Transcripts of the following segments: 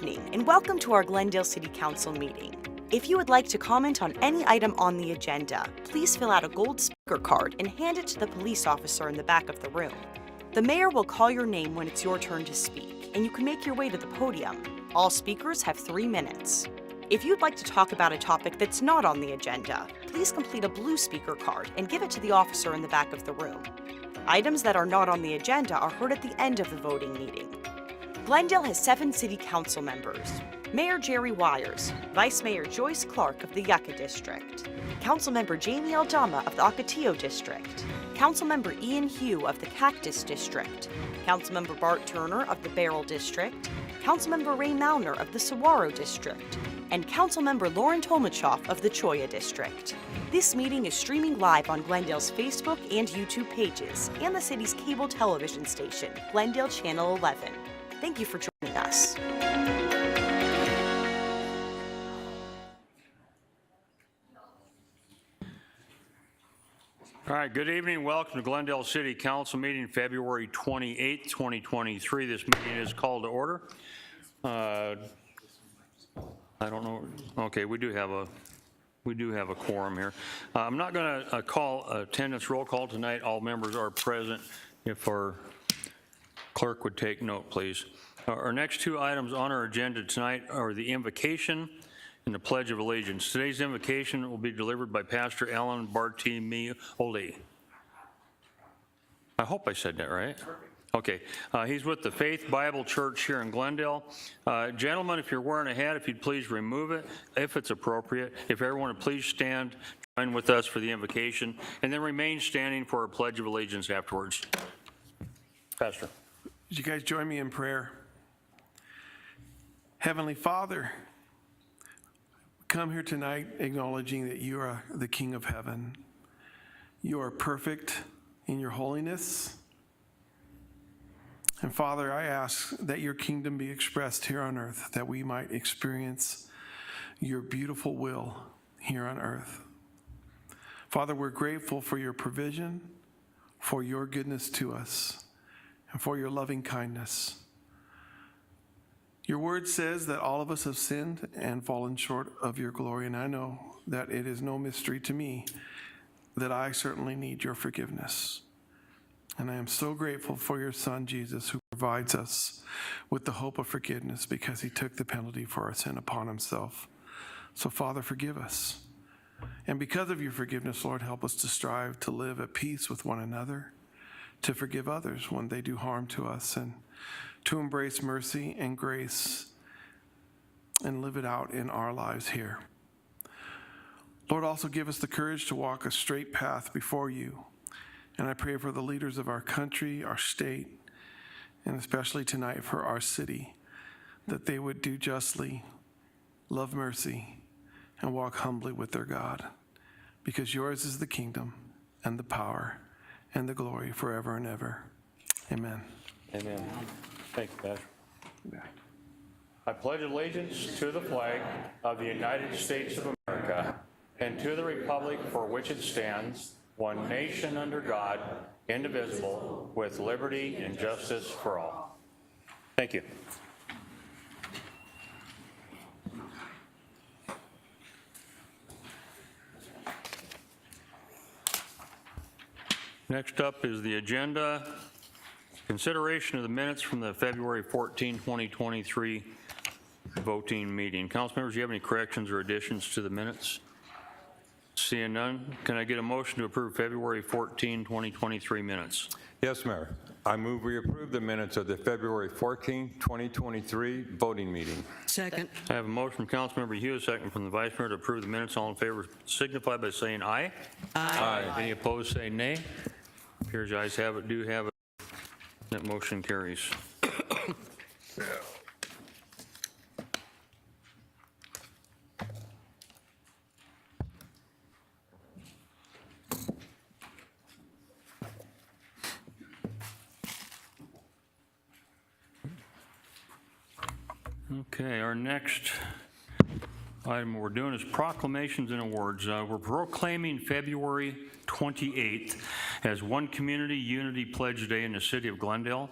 evening, and welcome to our Glendale City Council meeting. If you would like to comment on any item on the agenda, please fill out a gold speaker card and hand it to the police officer in the back of the room. The mayor will call your name when it's your turn to speak, and you can make your way to the podium. All speakers have 3 minutes. If you'd like to talk about a topic that's not on the agenda, please complete a blue speaker card and give it to the officer in the back of the room. Items that are not on the agenda are heard at the end of the voting meeting. Glendale has 7 city council members. Mayor Jerry Wires, Vice Mayor Joyce Clark of the Yucca District, Councilmember Jamie Aldama of the Ocotillo District, Councilmember Ian Hugh of the Cactus District, Councilmember Bart Turner of the Beryl District, Councilmember Ray Malner of the Saguaro District, and Councilmember Lauren Tolmachoff of the Cholla District. This meeting is streaming live on Glendale's Facebook and YouTube pages and the city's cable television station, Glendale Channel 11. Thank you for joining us. All right, good evening. Welcome to Glendale City Council meeting February 28th, 2023. This meeting is called to order. I don't know. Okay, we do have a quorum here. I'm not going to call attendance roll call tonight. All members are present. If our clerk would take note, please. Our next 2 items on our agenda tonight are the invocation and the Pledge of Allegiance. Today's invocation will be delivered by Pastor Alan Bartimioli. I hope I said that right. Okay, he's with the Faith Bible Church here in Glendale. Gentlemen, if you're wearing a hat, if you'd please remove it, if it's appropriate. If everyone would please stand, join with us for the invocation, and then remain standing for a Pledge of Allegiance afterwards. Pastor. Would you guys join me in prayer? Heavenly Father, we come here tonight acknowledging that you are the King of heaven. You are perfect in your holiness. And Father, I ask that your kingdom be expressed here on earth, that we might experience your beautiful will here on earth. Father, we're grateful for your provision, for your goodness to us, and for your loving kindness. Your word says that all of us have sinned and fallen short of your glory, and I know that it is no mystery to me that I certainly need your forgiveness. And I am so grateful for your Son, Jesus, who provides us with the hope of forgiveness because he took the penalty for our sin upon himself. So, Father, forgive us. And because of your forgiveness, Lord, help us to strive to live at peace with one another, to forgive others when they do harm to us, and to embrace mercy and grace and live it out in our lives here. Lord, also give us the courage to walk a straight path before you. And I pray for the leaders of our country, our state, and especially tonight for our city, that they would do justly, love mercy, and walk humbly with their God, because yours is the kingdom and the power and the glory forever and ever. Amen. Amen. Thank you, Pastor. I pledge allegiance to the flag of the United States of America and to the republic for which it stands, one nation under God, indivisible, with liberty and justice for all. Thank you. Next up is the agenda. Consideration of the minutes from the February 14, 2023 voting meeting. Council members, do you have any corrections or additions to the minutes? Seeing none, can I get a motion to approve February 14, 2023 minutes? Yes, Mayor. I move we approve the minutes of the February 14, 2023 voting meeting. Second. I have a motion from Councilmember Hughes, second from the Vice Mayor to approve the minutes. All in favor signify by saying aye. Aye. Any opposed say nay. Appears the ayes have it, do have it. That motion carries. Okay, our next item we're doing is proclamations and awards. We're proclaiming February 28th as One Community Unity Pledge Day in the city of Glendale.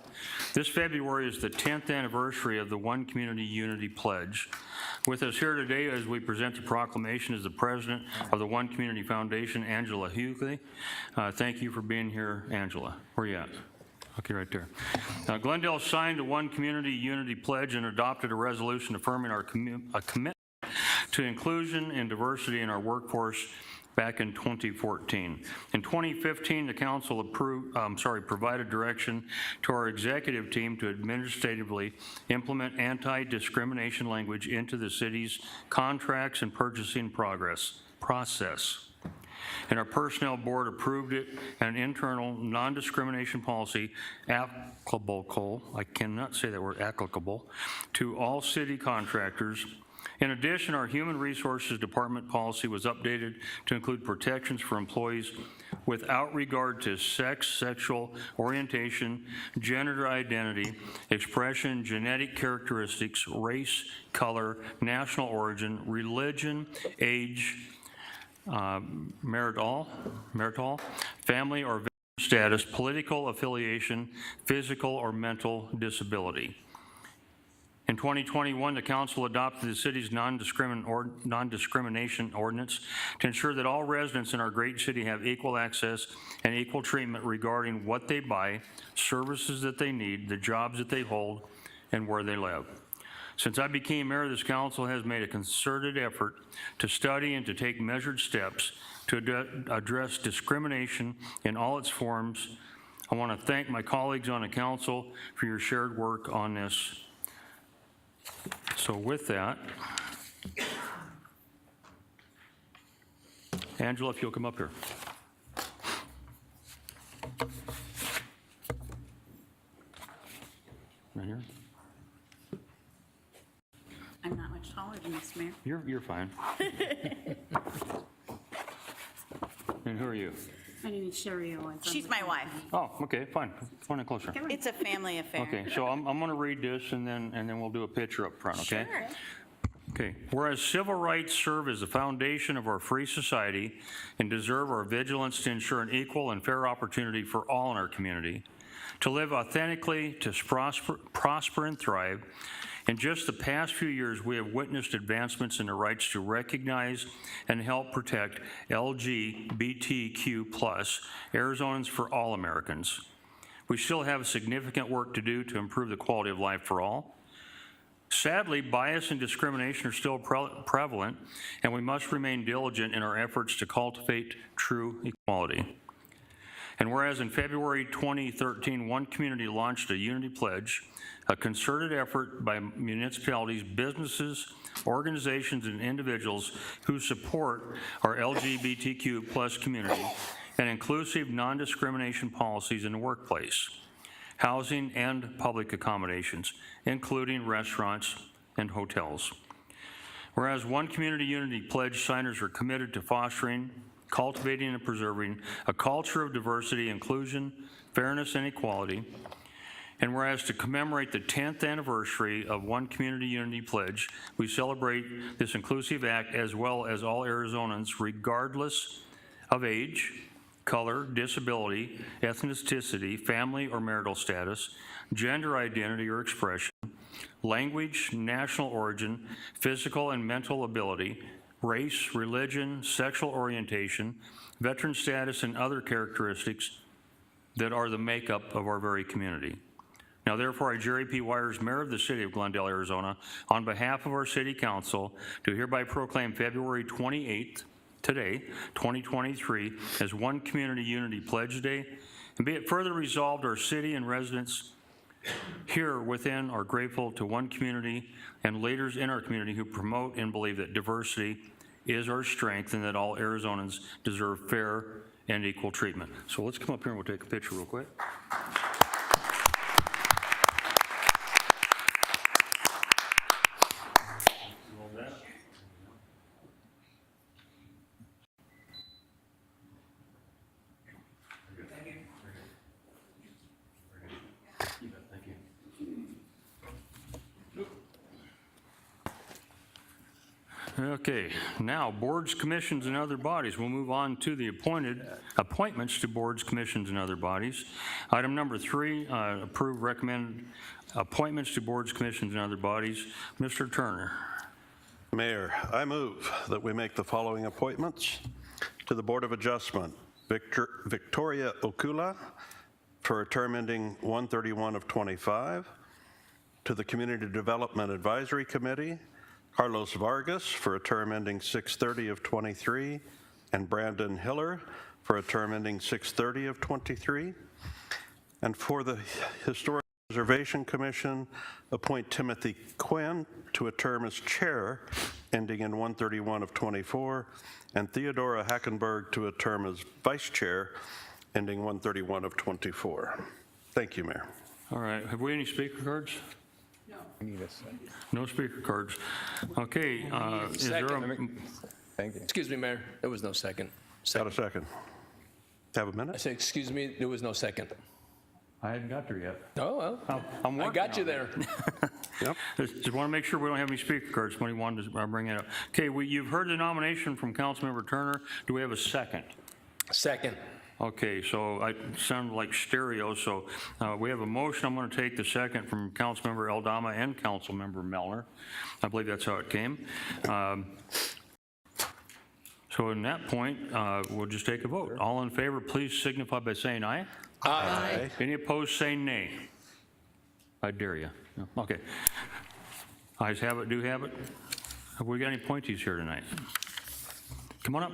This February is the 10th anniversary of the One Community Unity Pledge. With us here today as we present the proclamation is the president of the One Community Foundation, Angela Hughley. Thank you for being here, Angela. Where are you at? Okay, right there. Glendale signed the One Community Unity Pledge and adopted a resolution affirming our commitment to inclusion and diversity in our workforce back in 2014. In 2015, the council provided direction to our executive team to administratively implement anti-discrimination language into the city's contracts and purchasing process. And our personnel board approved it, an internal non-discrimination policy applicable, I cannot say that word, applicable, to all city contractors. In addition, our Human Resources Department policy was updated to include protections for employees without regard to sex, sexual orientation, gender identity, expression, genetic characteristics, race, color, national origin, religion, age, marital, family or status, political affiliation, physical or mental disability. In 2021, the council adopted the city's non-discrimination ordinance to ensure that all residents in our great city have equal access and equal treatment regarding what they buy, services that they need, the jobs that they hold, and where they live. Since I became mayor, this council has made a concerted effort to study and to take measured steps to address discrimination in all its forms. I want to thank my colleagues on the council for your shared work on this. So with that, Angela, if you'll come up here. Right here. I'm not much taller than this, Mayor. You're fine. And who are you? My name is Sherry Owens. She's my wife. Oh, okay, fine. Come on in closer. It's a family affair. Okay, so I'm going to read this and then we'll do a picture up front, okay? Sure. Okay. Whereas civil rights serve as the foundation of our free society and deserve our vigilance to ensure an equal and fair opportunity for all in our community, to live authentically, to prosper and thrive. In just the past few years, we have witnessed advancements in the rights to recognize and help protect LGBTQ+ Arizonans for all Americans. We still have significant work to do to improve the quality of life for all. Sadly, bias and discrimination are still prevalent, and we must remain diligent in our efforts to cultivate true equality. And whereas in February 2013, One Community launched a Unity Pledge, a concerted effort by municipalities, businesses, organizations, and individuals who support our LGBTQ+ community and inclusive non-discrimination policies in the workplace, housing, and public accommodations, including restaurants and hotels. Whereas One Community Unity Pledge signers are committed to fostering, cultivating, and preserving a culture of diversity, inclusion, fairness, and equality. And whereas to commemorate the 10th anniversary of One Community Unity Pledge, we celebrate this inclusive act as well as all Arizonans, regardless of age, color, disability, ethnicity, family or marital status, gender identity or expression, language, national origin, physical and mental ability, race, religion, sexual orientation, veteran status, and other characteristics that are the makeup of our very community. Now, therefore, I, Jerry P. Wires, Mayor of the City of Glendale, Arizona, on behalf of our City Council, do hereby proclaim February 28th, today, 2023, as One Community Unity Pledge Day, and be it further resolved, our city and residents here within are grateful to One Community and leaders in our community who promote and believe that diversity is our strength and that all Arizonans deserve fair and equal treatment. So let's come up here and we'll take a picture real quick. Okay, now, boards, commissions, and other bodies. We'll move on to the appointments to boards, commissions, and other bodies. Item number 3, approve, recommend appointments to boards, commissions, and other bodies. Mr. Turner. Mayor, I move that we make the following appointments to the Board of Adjustment. Victoria Okula for a term ending 1/31 of 25. To the Community Development Advisory Committee, Carlos Vargas for a term ending 6/30 of 23, and Brandon Hiller for a term ending 6/30 of 23. And for the Historic Preservation Commission, appoint Timothy Quinn to a term as chair ending in 1/31 of 24, and Theodora Hackenberg to a term as vice chair ending 1/31 of 24. Thank you, Mayor. All right, have we any speaker cards? No speaker cards. Okay, is there a, Thank you. Excuse me, Mayor, there was no second. Got a second? Have a I minute? said, excuse me, there was no second. I hadn't got there yet. Oh, well, I'm I working got you on it. there. Yep. Just want to make sure we don't have any speaker cards. Somebody wanted to bring it up. Okay, you've heard the nomination from Councilmember Turner. Do we have a second? Second. Okay, so I sound like stereo, so we have a motion. I'm going to take the second from Councilmember Eldama and Councilmember Mellor. I believe that's how it came. So in that point, we'll just take a vote. All in favor, please signify by saying aye. Aye. Any opposed, say nay. I dare you. No. Okay. Ayes have it, do have it. Have we got any appointees here tonight? Come on up.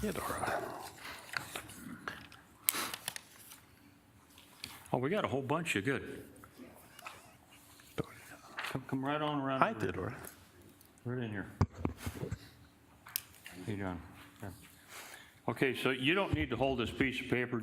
Theodora. Oh, we got a whole bunch. You're good. Come right on around. Hi, Theodora. Right in here. Hey, John. Yeah. Okay, so you don't need to hold this piece of paper.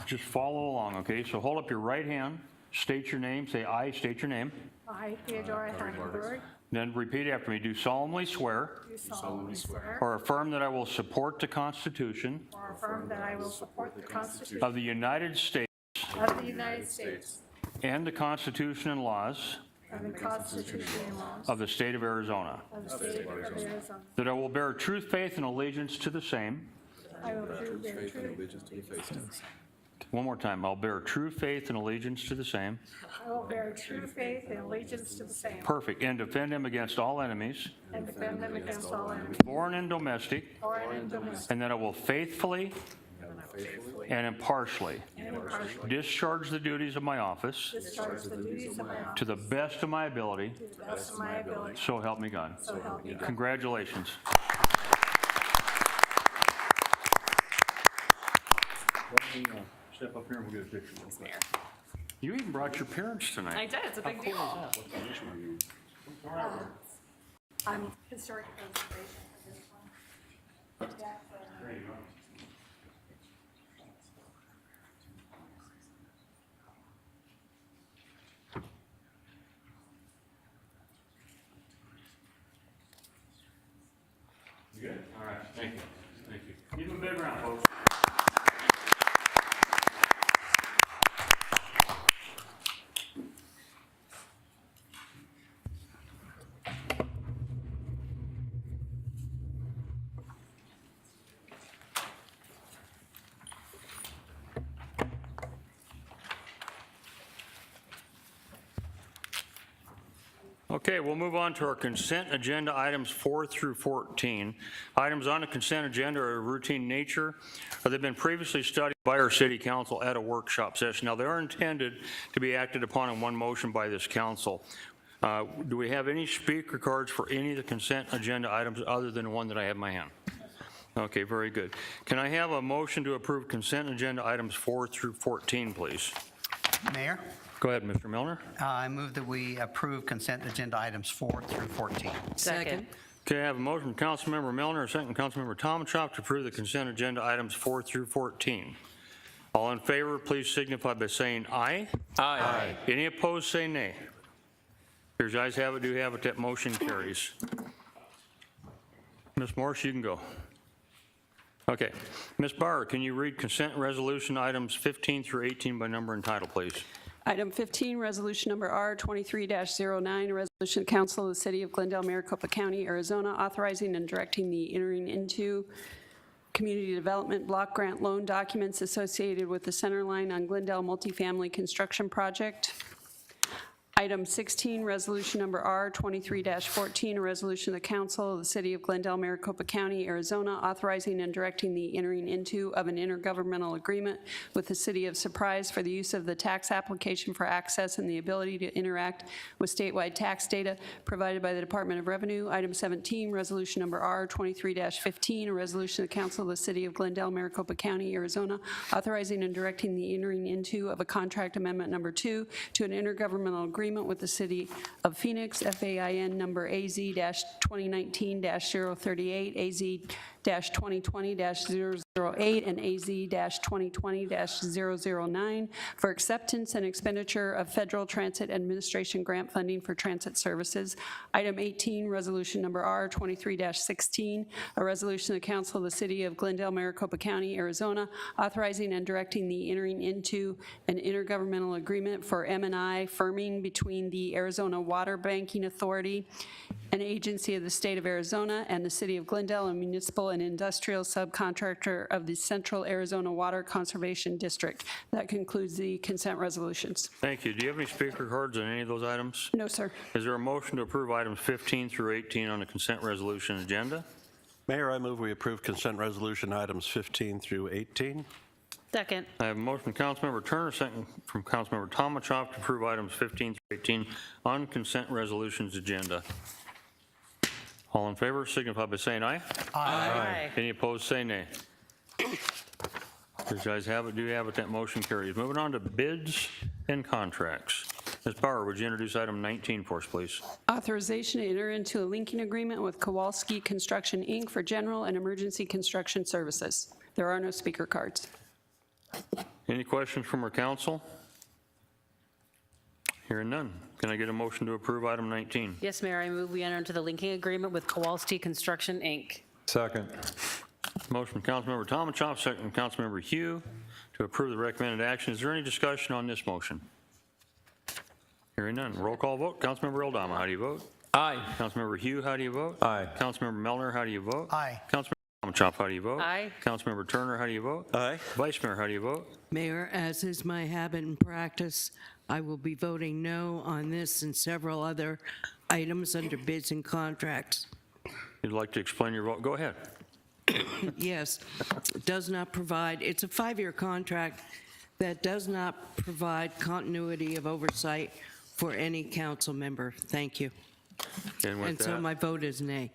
Just follow along, okay? So hold up your right hand, state your name, say aye, state your name. I, Theodora Hackenberg, Then repeat after me. Do solemnly swear do solemnly swear or affirm that I will support the Constitution or affirm that I will support the Constitution of the United States of the United States and the Constitution and laws and the Constitution and laws of the state of Arizona. of the state of Arizona. That I will bear true faith and allegiance to the same. I will bear true One more time. I'll bear true faith and allegiance to the same. I will bear true faith and allegiance to the same Perfect. And defend him against all enemies, and defend them against all enemies, foreign and domestic. foreign and domestic, And that I will faithfully and impartially and impartially discharge the duties of my office discharge the duties of my office to the best of my ability. to the best of my ability, So help me God. so help me God. Congratulations. Step up here and we'll get a picture. You even brought your parents tonight. I did, it's a big deal. I'm historic preservation for this one. Yeah, There you go. You good? All right, thank you. Thank you. Give them a big round, folks. Okay, we'll move on to our consent agenda items 4 through 14. Items on the consent agenda are of routine nature. They've been previously studied by our city council at a workshop session. Now, they are intended to be acted upon in one motion by this council. Do we have any speaker cards for any of the consent agenda items other than the one that I have in my hand? Okay, very good. Can I have a motion to approve consent agenda items 4 through 14, please? Mayor, Go ahead, Mr. Milner. I move that we approve consent agenda items 4 through 14. Second. Okay, I have a motion from Councilmember Milner, a second from Councilmember Tomanchok to approve the consent agenda items 4 through 14. All in favor, please signify by saying aye. Aye. Any opposed, say nay. Here's ayes have it, do have it, that motion carries. Ms. Morse, you can go. Okay. Ms. Bauer, can you read consent resolution items 15 through 18 by number and title, please? Item 15, resolution number R23-09, a resolution of Council of the City of Glendale, Maricopa County, Arizona, authorizing and directing the entering into community development block grant loan documents associated with the Centerline on Glendale multifamily construction project. Item 16, resolution number R23-14, a resolution of the Council of the City of Glendale, Maricopa County, Arizona, authorizing and directing the entering into of an intergovernmental agreement with the City of Surprise for the use of the tax application for access and the ability to interact with statewide tax data provided by the Department of Revenue. Item 17, resolution number R23-15, a resolution of the Council of the City of Glendale, Maricopa County, Arizona, authorizing and directing the entering into of a contract amendment number 2 to an intergovernmental agreement with the City of Phoenix, FAIN number AZ-2019-038, AZ-2020-008, and AZ-2020-009 for acceptance and expenditure of Federal Transit Administration grant funding for transit services. Item 18, resolution number R23-16, a resolution of the Council of the City of Glendale, Maricopa County, Arizona, authorizing and directing the entering into an intergovernmental agreement for M&I firming between the Arizona Water Banking Authority, an agency of the state of Arizona, and the City of Glendale, a municipal and industrial subcontractor of the Central Arizona Water Conservation District. That concludes the consent resolutions. Thank you. Do you have any speaker cards on any of those items? No, sir. Is there a motion to approve items 15 through 18 on the consent resolution agenda? Mayor, I move we approve consent resolution items 15 through 18. Second. I have a motion from Councilmember Turner, second from Councilmember Tomachoff to approve items 15 through 18 on consent resolutions agenda. All in favor signify by saying aye. Aye. Any opposed, say nay. These guys have it, do have it, that motion carries. Moving on to bids and contracts. Ms. Bauer, would you introduce item 19 for us, please? Authorization to enter into a linking agreement with Kowalski Construction, Inc. for general and emergency construction services. There are no speaker cards. Any questions from our council? Hearing none. Can I get a motion to approve item 19? Yes, Mayor, I move we enter into the linking agreement with Kowalski Construction, Inc. Second. Motion from Councilmember Tomachoff, second from Councilmember Hugh to approve the recommended action. Is there any discussion on this motion? Hearing none. Roll call vote. Councilmember Eldama, how do you vote? Aye. Councilmember Hugh, how do you vote? Aye. Councilmember Mellor, how do you vote? Aye. Councilmember Tomachoff, how do you vote? Aye. Councilmember Turner, how do you vote? Aye. Vice Mayor, how do you vote? Mayor, as is my habit and practice, I will be voting no on this and several other items under bids and contracts. You'd like to explain your vote? Go ahead. Yes, it does not provide, it's a 5-year contract that does not provide continuity of oversight for any council member. Thank you. And with And so that, my vote is nay.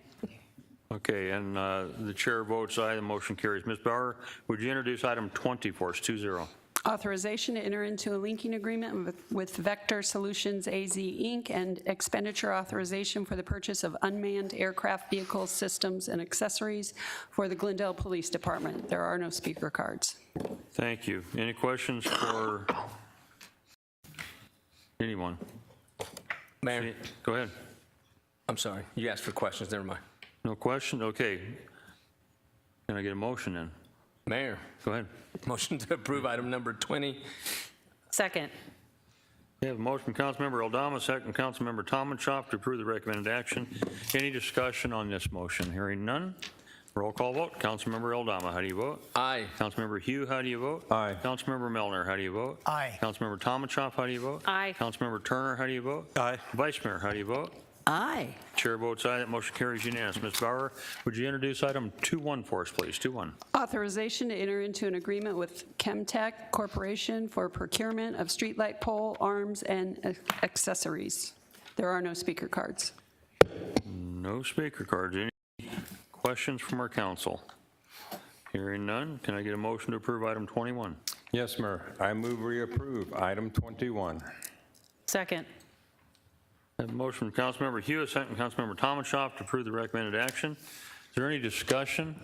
okay, and the chair votes aye, the motion carries. Ms. Bauer, would you introduce item 20 for us, 2-0? Authorization to enter into a linking agreement with Vector Solutions AZ Inc. and expenditure authorization for the purchase of unmanned aircraft vehicle systems and accessories for the Glendale Police Department. There are no speaker cards. Thank you. Any questions for anyone? Mayor, Go ahead. I'm sorry. You asked for questions. Never mind. No question? Okay. Can I get a motion then? Mayor, Go ahead. motion to approve item number 20. Second. We have a motion from Councilmember Eldama, second from Councilmember Tomachoff to approve the recommended action. Any discussion on this motion? Hearing none. Roll call vote. Councilmember Eldama, how do you vote? Aye. Councilmember Hugh, how do you vote? Aye. Councilmember Mellor, how do you vote? Aye. Councilmember Tomachoff, how do you vote? Aye. Councilmember Turner, how do you vote? Aye. Vice Mayor, how do you vote? Aye. Chair votes aye. That motion carries unanimous. Ms. Bauer, would you introduce item 2-1 for us, please? 2-1. Authorization to enter into an agreement with Chemtech Corporation for procurement of streetlight pole, arms, and accessories. There are no speaker cards. No speaker cards. Any questions from our council? Hearing none, can I get a motion to approve item 21? Yes, Mayor. I move we approve item 21. Second. I have a motion from Councilmember Hugh, a second from Councilmember Tomachoff to approve the recommended action. Is there any discussion?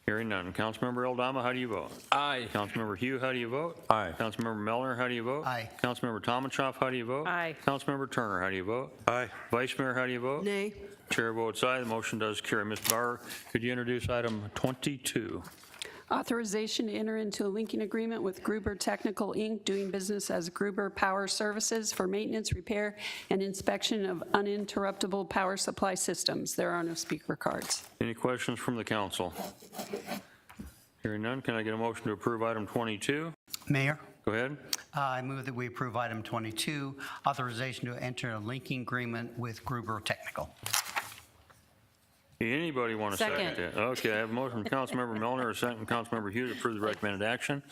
Hearing none. Councilmember Eldama, how do you vote? Aye. Councilmember Hugh, how do you vote? Aye. Councilmember Mellor, how do you vote? Aye. Councilmember Tomachoff, how do you vote? Aye. Councilmember Turner, how do you vote? Aye. Vice Mayor, how do you vote? Nay. Chair votes aye. The motion does carry. Ms. Bauer, could you introduce item 22? Authorization to enter into a linking agreement with Gruber Technical, Inc., doing business as Gruber Power Services for maintenance, repair, and inspection of uninterruptible power supply systems. There are no speaker cards. Any questions from the council? Hearing none, can I get a motion to approve item 22? Mayor, Go ahead. I move that we approve item 22, authorization to enter a linking agreement with Gruber Technical. Anybody want to second Second. that? Okay, I have a motion from Councilmember Milner, a second from Councilmember Hughes to approve the recommended action.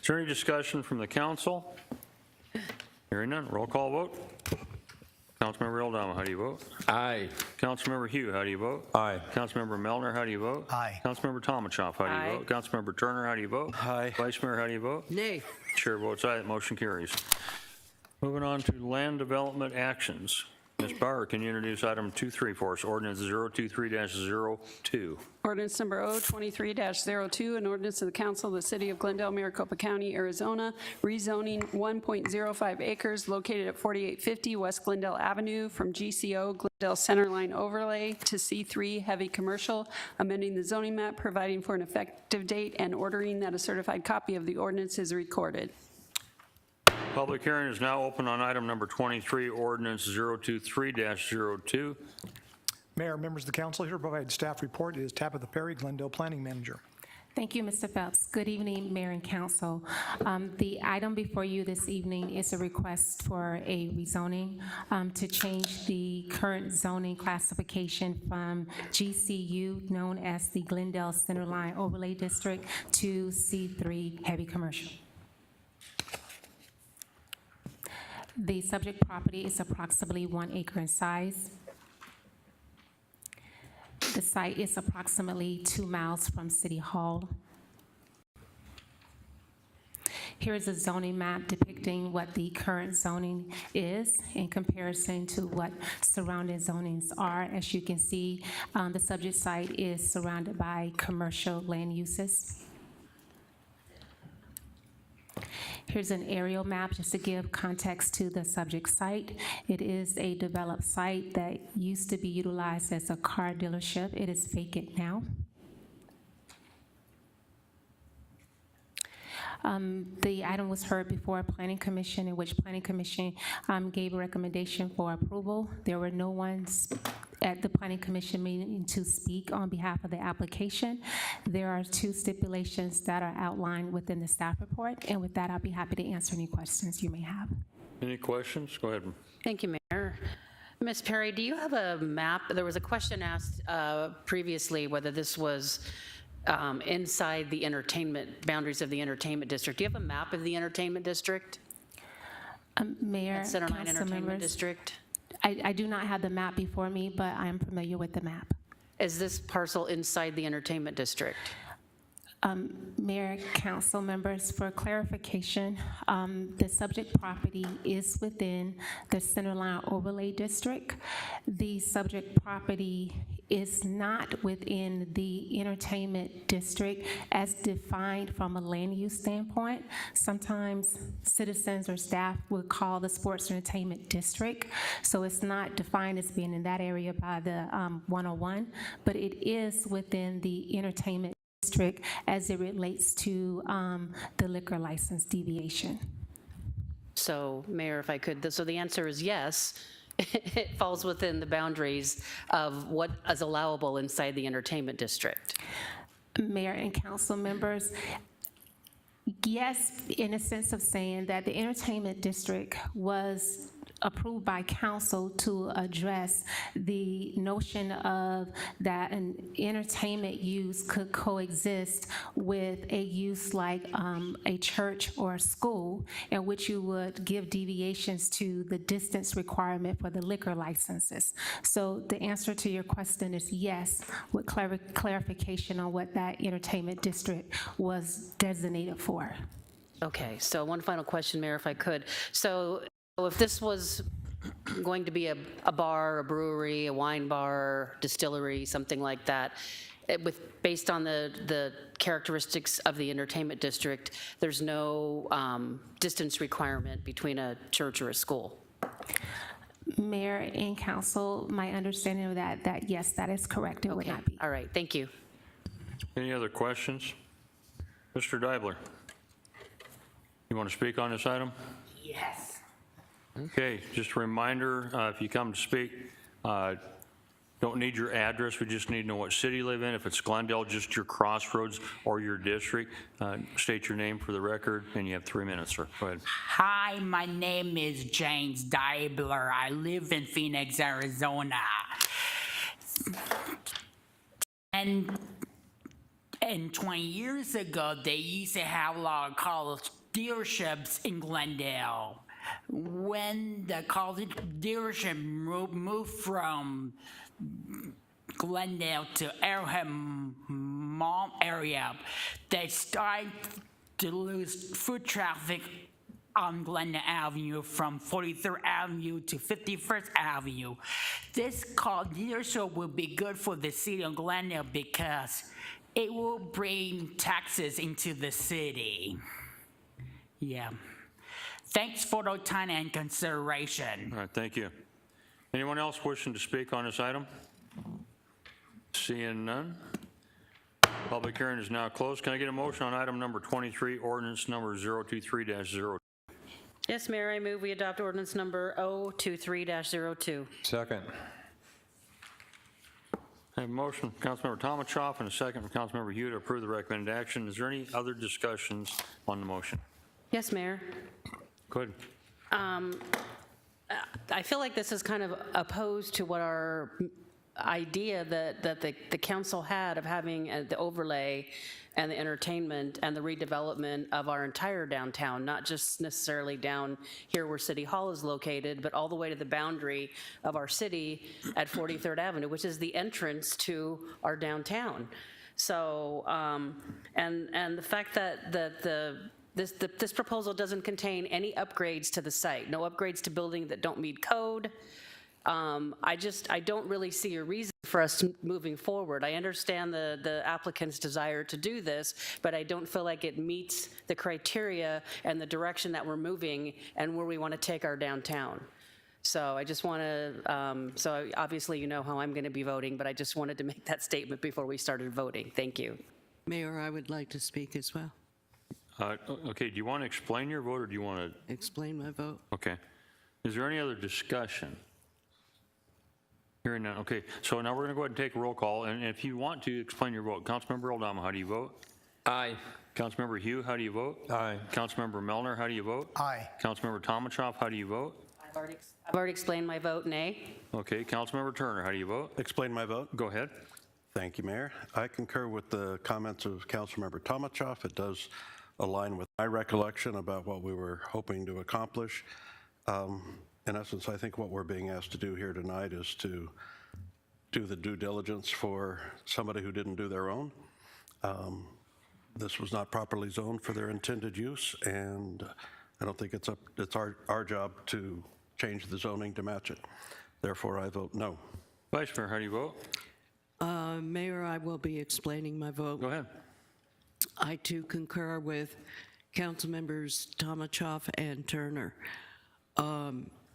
Is there any discussion from the council? Hearing none, roll call vote. Councilmember Eldama, how do you vote? Aye. Councilmember Hugh, how do you vote? Aye. Councilmember Milner, how do you vote? Aye. Councilmember Tomachoff, how do Aye. you vote? Councilmember Turner, how do you vote? Aye. Vice Mayor, how do you vote? Nay. Chair votes aye, that motion carries. Moving on to land development actions. Ms. Bauer, can you introduce item 23 for us, ordinance 023-02? Ordinance number O23-02, an ordinance of the council of the city of Glendale, Maricopa County, Arizona, rezoning 1.05 acres located at 4850 West Glendale Avenue from GCO Glendale Centerline Overlay to C3 Heavy Commercial, amending the zoning map, providing for an effective date, and ordering that a certified copy of the ordinance is recorded. Public hearing is now open on item number 23, ordinance 023-02. Mayor, members of the council, here to provide staff report is Tabitha Perry, Glendale Planning Manager. Thank you, Mr. Phelps. Good evening, Mayor and Council. The item before you this evening is a request for a rezoning to change the current zoning classification from GCU, known as the Glendale Centerline Overlay District, to C3 Heavy Commercial. The subject property is approximately 1 acre in size. The site is approximately 2 miles from City Hall. Here is a zoning map depicting what the current zoning is in comparison to what surrounding zonings are. As you can see, the subject site is surrounded by commercial land uses. Here's an aerial map just to give context to the subject site. It is a developed site that used to be utilized as a car dealership. It is vacant now. The item was heard before Planning Commission, in which Planning Commission gave a recommendation for approval. There were no ones at the Planning Commission meeting to speak on behalf of the application. There are 2 stipulations that are outlined within the staff report, and with that, I'll be happy to answer any questions you may have. Any questions? Go ahead. Thank you, Mayor. Ms. Perry, do you have a map? There was a question asked previously whether this was inside the boundaries of the entertainment district. Do you have a map of the entertainment district? Mayor, Centerline council Entertainment members, District? I do not have the map before me, but I am familiar with the map. Is this parcel inside the entertainment district? Mayor, council members, for clarification, the subject property is within the Centerline Overlay District. The subject property is not within the entertainment district as defined from a land use standpoint. Sometimes citizens or staff would call the sports entertainment district, so it's not defined as being in that area by the 101, but it is within the entertainment district as it relates to the liquor license deviation. So, Mayor, if I could, so the answer is yes. It falls within the boundaries of what is allowable inside the entertainment district. Mayor and council members, yes, in a sense of saying that the entertainment district was approved by council to address the notion of that an entertainment use could coexist with a use like a church or a school, in which you would give deviations to the distance requirement for the liquor licenses. So the answer to your question is yes, with clarification on what that entertainment district was designated for. Okay, so one final question, Mayor, if I could. So if this was going to be a bar, a brewery, a wine bar, distillery, something like that, based on the characteristics of the entertainment district, there's no distance requirement between a church or a school? Mayor and council, my understanding of that yes, that is correct. It would not be. All right, thank you. Any other questions? Mr. Deibler, you want to speak on this item? Yes. Okay, just a reminder, if you come to speak, don't need your address, we just need to know what city you live in. If it's Glendale, just your crossroads or your district. State your name for the record, and you have 3 minutes, sir. Go ahead. Hi, my name is James Deibler. I live in Phoenix, Arizona. And 20 years ago, they used to have a lot of college dealerships in Glendale. When the college dealership moved from Glendale to Arrowhead Mall area, they started to lose foot traffic on Glendale Avenue from 43rd Avenue to 51st Avenue. This car dealership will be good for the city of Glendale because it will bring taxes into the city. Yeah. Thanks for the time and consideration. All right, thank you. Anyone else wishing to speak on this item? Seeing none. Public hearing is now closed. Can I get a motion on item number 23, ordinance number 023-02? Yes, Mayor, I move we adopt ordinance number 023-02. Second. I have a motion from Councilmember Tomachoff and a second from Councilmember Hugh to approve the recommended action. Is there any other discussions on the motion? Yes, Mayor. Go ahead. I feel like this is kind of opposed to what our idea that the council had of having the overlay and the entertainment and the redevelopment of our entire downtown, not just necessarily down here where City Hall is located, but all the way to the boundary of our city at 43rd Avenue, which is the entrance to our downtown. So, and the fact that this proposal doesn't contain any upgrades to the site, no upgrades to buildings that don't meet code. I don't really see a reason for us moving forward. I understand the applicant's desire to do this, but I don't feel like it meets the criteria and the direction that we're moving and where we want to take our downtown. So I just want to, so obviously you know how I'm going to be voting, but I just wanted to make that statement before we started voting. Thank you. Mayor, I would like to speak as well. Okay, do you want to explain your vote or do you want to? Explain my vote. Okay. Is there any other discussion? Hearing none. Okay, so now we're going to go ahead and take a roll call. And if you want to explain your vote, Councilmember Aldama, how do you vote? Aye. Councilmember Hugh, how do you vote? Aye. Councilmember Melner, how do you vote? Aye. Councilmember Tomachoff, how do you vote? I've already explained my vote, nay. Okay, Councilmember Turner, how do you vote? Explain my vote. Go ahead. Thank you, Mayor. I concur with the comments of Councilmember Tomachoff. It does align with my recollection about what we were hoping to accomplish. In essence, I think what we're being asked to do here tonight is to do the due diligence for somebody who didn't do their own. This was not properly zoned for their intended use, and I don't think it's our job to change the zoning to match it. Therefore, I vote no. Vice Mayor, how do you vote? Mayor, I will be explaining my vote. Go ahead. I too concur with Council Members Tomachoff and Turner.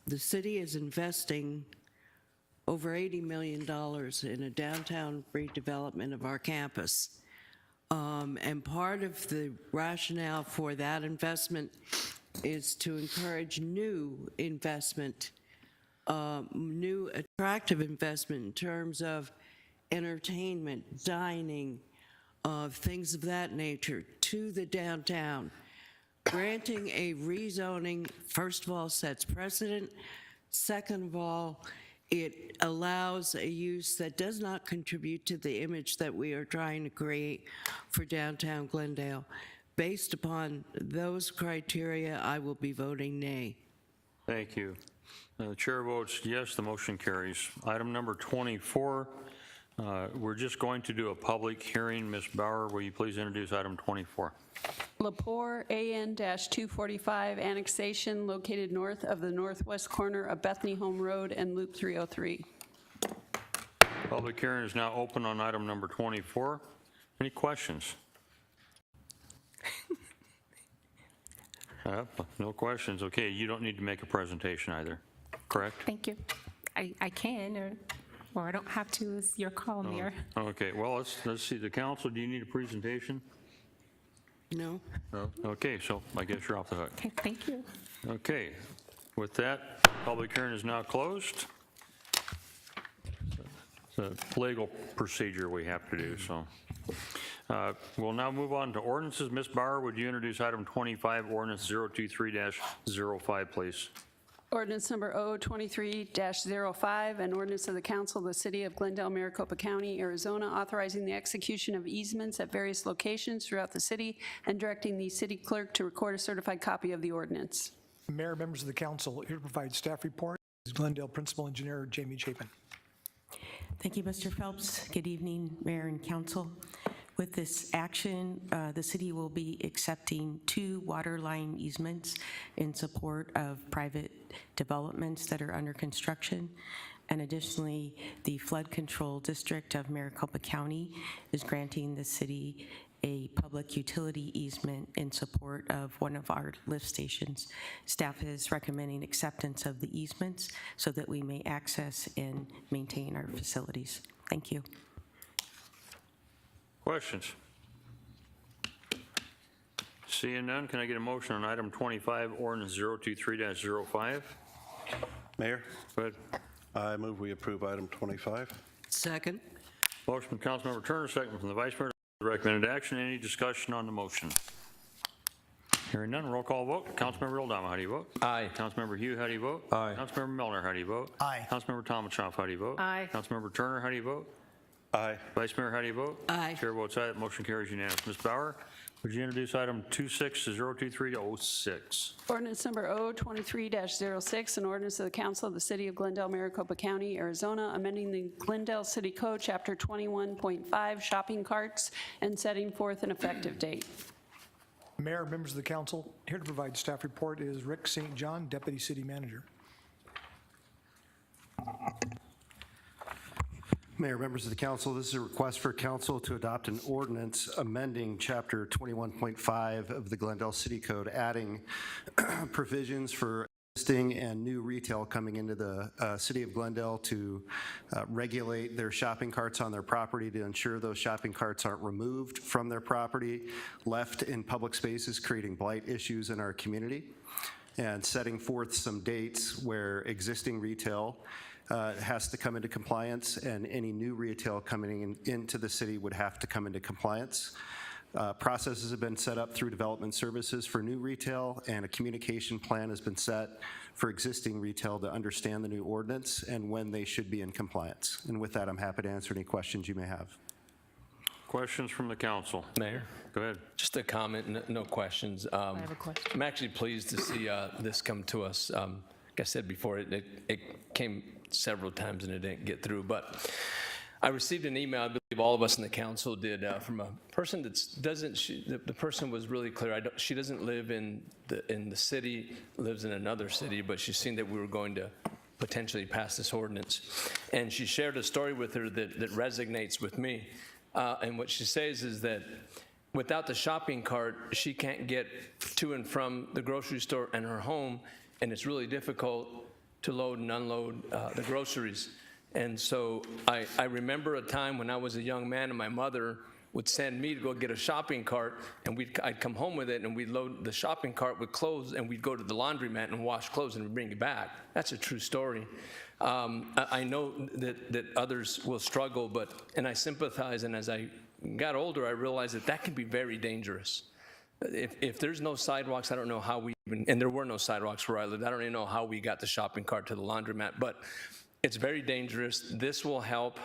The city is investing over $80 million in a downtown redevelopment of our campus. And part of the rationale for that investment is to encourage new investment, new attractive investment in terms of entertainment, dining, things of that nature to the downtown. Granting a rezoning, first of all, sets precedent. Second of all, it allows a use that does not contribute to the image that we are trying to create for downtown Glendale. Based upon those criteria, I will be voting nay. Thank you. The chair votes yes, the motion carries. Item number 24, we're just going to do a public hearing. Ms. Bauer, will you please introduce item 24? Lepore AN-245 annexation located north of the northwest corner of Bethany Home Road and Loop 303. Public hearing is now open on item number 24. Any questions? No questions. Okay, you don't need to make a presentation either, correct? Thank you. I can, or I don't have to. It's your call, Mayor. Okay, well, let's see. The council, do you need a presentation? No? No? Okay, so I guess you're off the hook. Okay, thank you. Okay, with that, public hearing is now closed. It's a legal procedure we have to do, so. We'll now move on to ordinances. Ms. Bauer, would you introduce item 25, ordinance 023-05, please? Ordinance number O23-05, an ordinance of the Council of the City of Glendale, Maricopa County, Arizona, authorizing the execution of easements at various locations throughout the city and directing the city clerk to record a certified copy of the ordinance. Mayor, members of the council, here to provide staff report is Glendale Principal Engineer Jamie Chapin. Thank you, Mr. Phelps. Good evening, Mayor and Council. With this action, the city will be accepting 2 water line easements in support of private developments that are under construction. And additionally, the Flood Control District of Maricopa County is granting the city a public utility easement in support of one of our lift stations. Staff is recommending acceptance of the easements so that we may access and maintain our facilities. Thank you. Questions? Seeing none, can I get a motion on item 25, ordinance 023-05? Mayor, Go ahead. I move we approve item 25. Second? Motion from Councilmember Turner, second from the Vice Mayor. Recommended action. Any discussion on the motion? Hearing none, roll call vote. Councilmember Aldama, how do you vote? Aye. Councilmember Hugh, how do you vote? Aye. Councilmember Milner, how do you vote? Aye. Councilmember Tomachoff, how do you vote? Aye. Councilmember Turner, how do you vote? Aye. Vice Mayor, how do you vote? Aye. Chair votes aye. That motion carries unanimous. Ms. Bauer, would you introduce item 26-023-06? Ordinance number O23-06, an ordinance of the Council of the City of Glendale, Maricopa County, Arizona, amending the Glendale City Code, Chapter 21.5, shopping carts, and setting forth an effective date. Mayor, members of the council, here to provide staff report is Rick St. John, Deputy City Manager. Mayor, members of the council, this is a request for council to adopt an ordinance amending Chapter 21.5 of the Glendale City Code, adding provisions for existing and new retail coming into the city of Glendale to regulate their shopping carts on their property, to ensure those shopping carts aren't removed from their property, left in public spaces, creating blight issues in our community, and setting forth some dates where existing retail has to come into compliance, and any new retail coming into the city would have to come into compliance. Processes have been set up through development services for new retail, and a communication plan has been set for existing retail to understand the new ordinance and when they should be in compliance. And with that, I'm happy to answer any questions you may have. Questions from the council? Mayor? Go ahead. Just a comment, no questions. I have a question. I'm actually pleased to see this come to us. Like I said before, it came several times and it didn't get through. But I received an email, I believe all of us in the council did, from a person that the person was really clear. She doesn't live in the city, lives in another city, but she's seen that we were going to potentially pass this ordinance. And she shared a story with her that resonates with me. And what she says is that without the shopping cart, she can't get to and from the grocery store and her home, and it's really difficult to load and unload the groceries. And so I remember a time when I was a young man and my mother would send me to go get a shopping cart, and I'd come home with it, and we'd load the shopping cart with clothes, and we'd go to the laundromat and wash clothes and bring it back. That's a true story. I know that others will struggle, and I sympathize, and as I got older, I realized that can be very dangerous. If there's no sidewalks, I don't know how and there were no sidewalks where I lived, I don't even know how we got the shopping cart to the laundromat, but it's very dangerous. This will help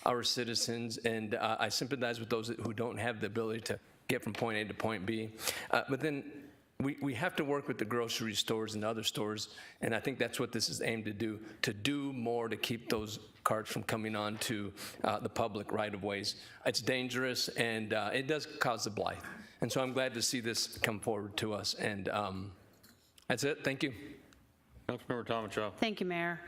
our citizens, and I sympathize with those who don't have the ability to get from point A to point B. But then we have to work with the grocery stores and other stores, and I think that's what this is aimed to do more to keep those carts from coming on to the public right-of-ways. It's dangerous, and it does cause a blight. And so I'm glad to see this come forward to us, and that's it. Thank you. Councilmember Tomachoff. Thank you, Mayor.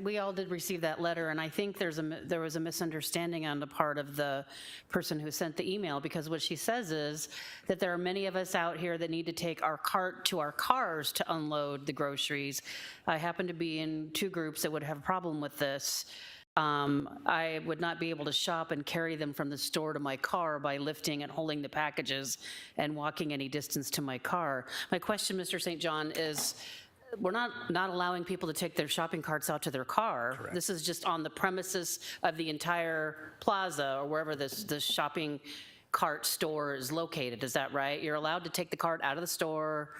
We all did receive that letter, and I think there was a misunderstanding on the part of the person who sent the email, because what she says is that there are many of us out here that need to take our cart to our cars to unload the groceries. I happen to be in 2 groups that would have a problem with this. I would not be able to shop and carry them from the store to my car by lifting and holding the packages and walking any distance to my car. My question, Mr. St. John, is we're not allowing people to take their shopping carts out to their car. Correct. This is just on the premises of the entire plaza or wherever this shopping cart store is located. Is that right? You're allowed to take the cart out of the store.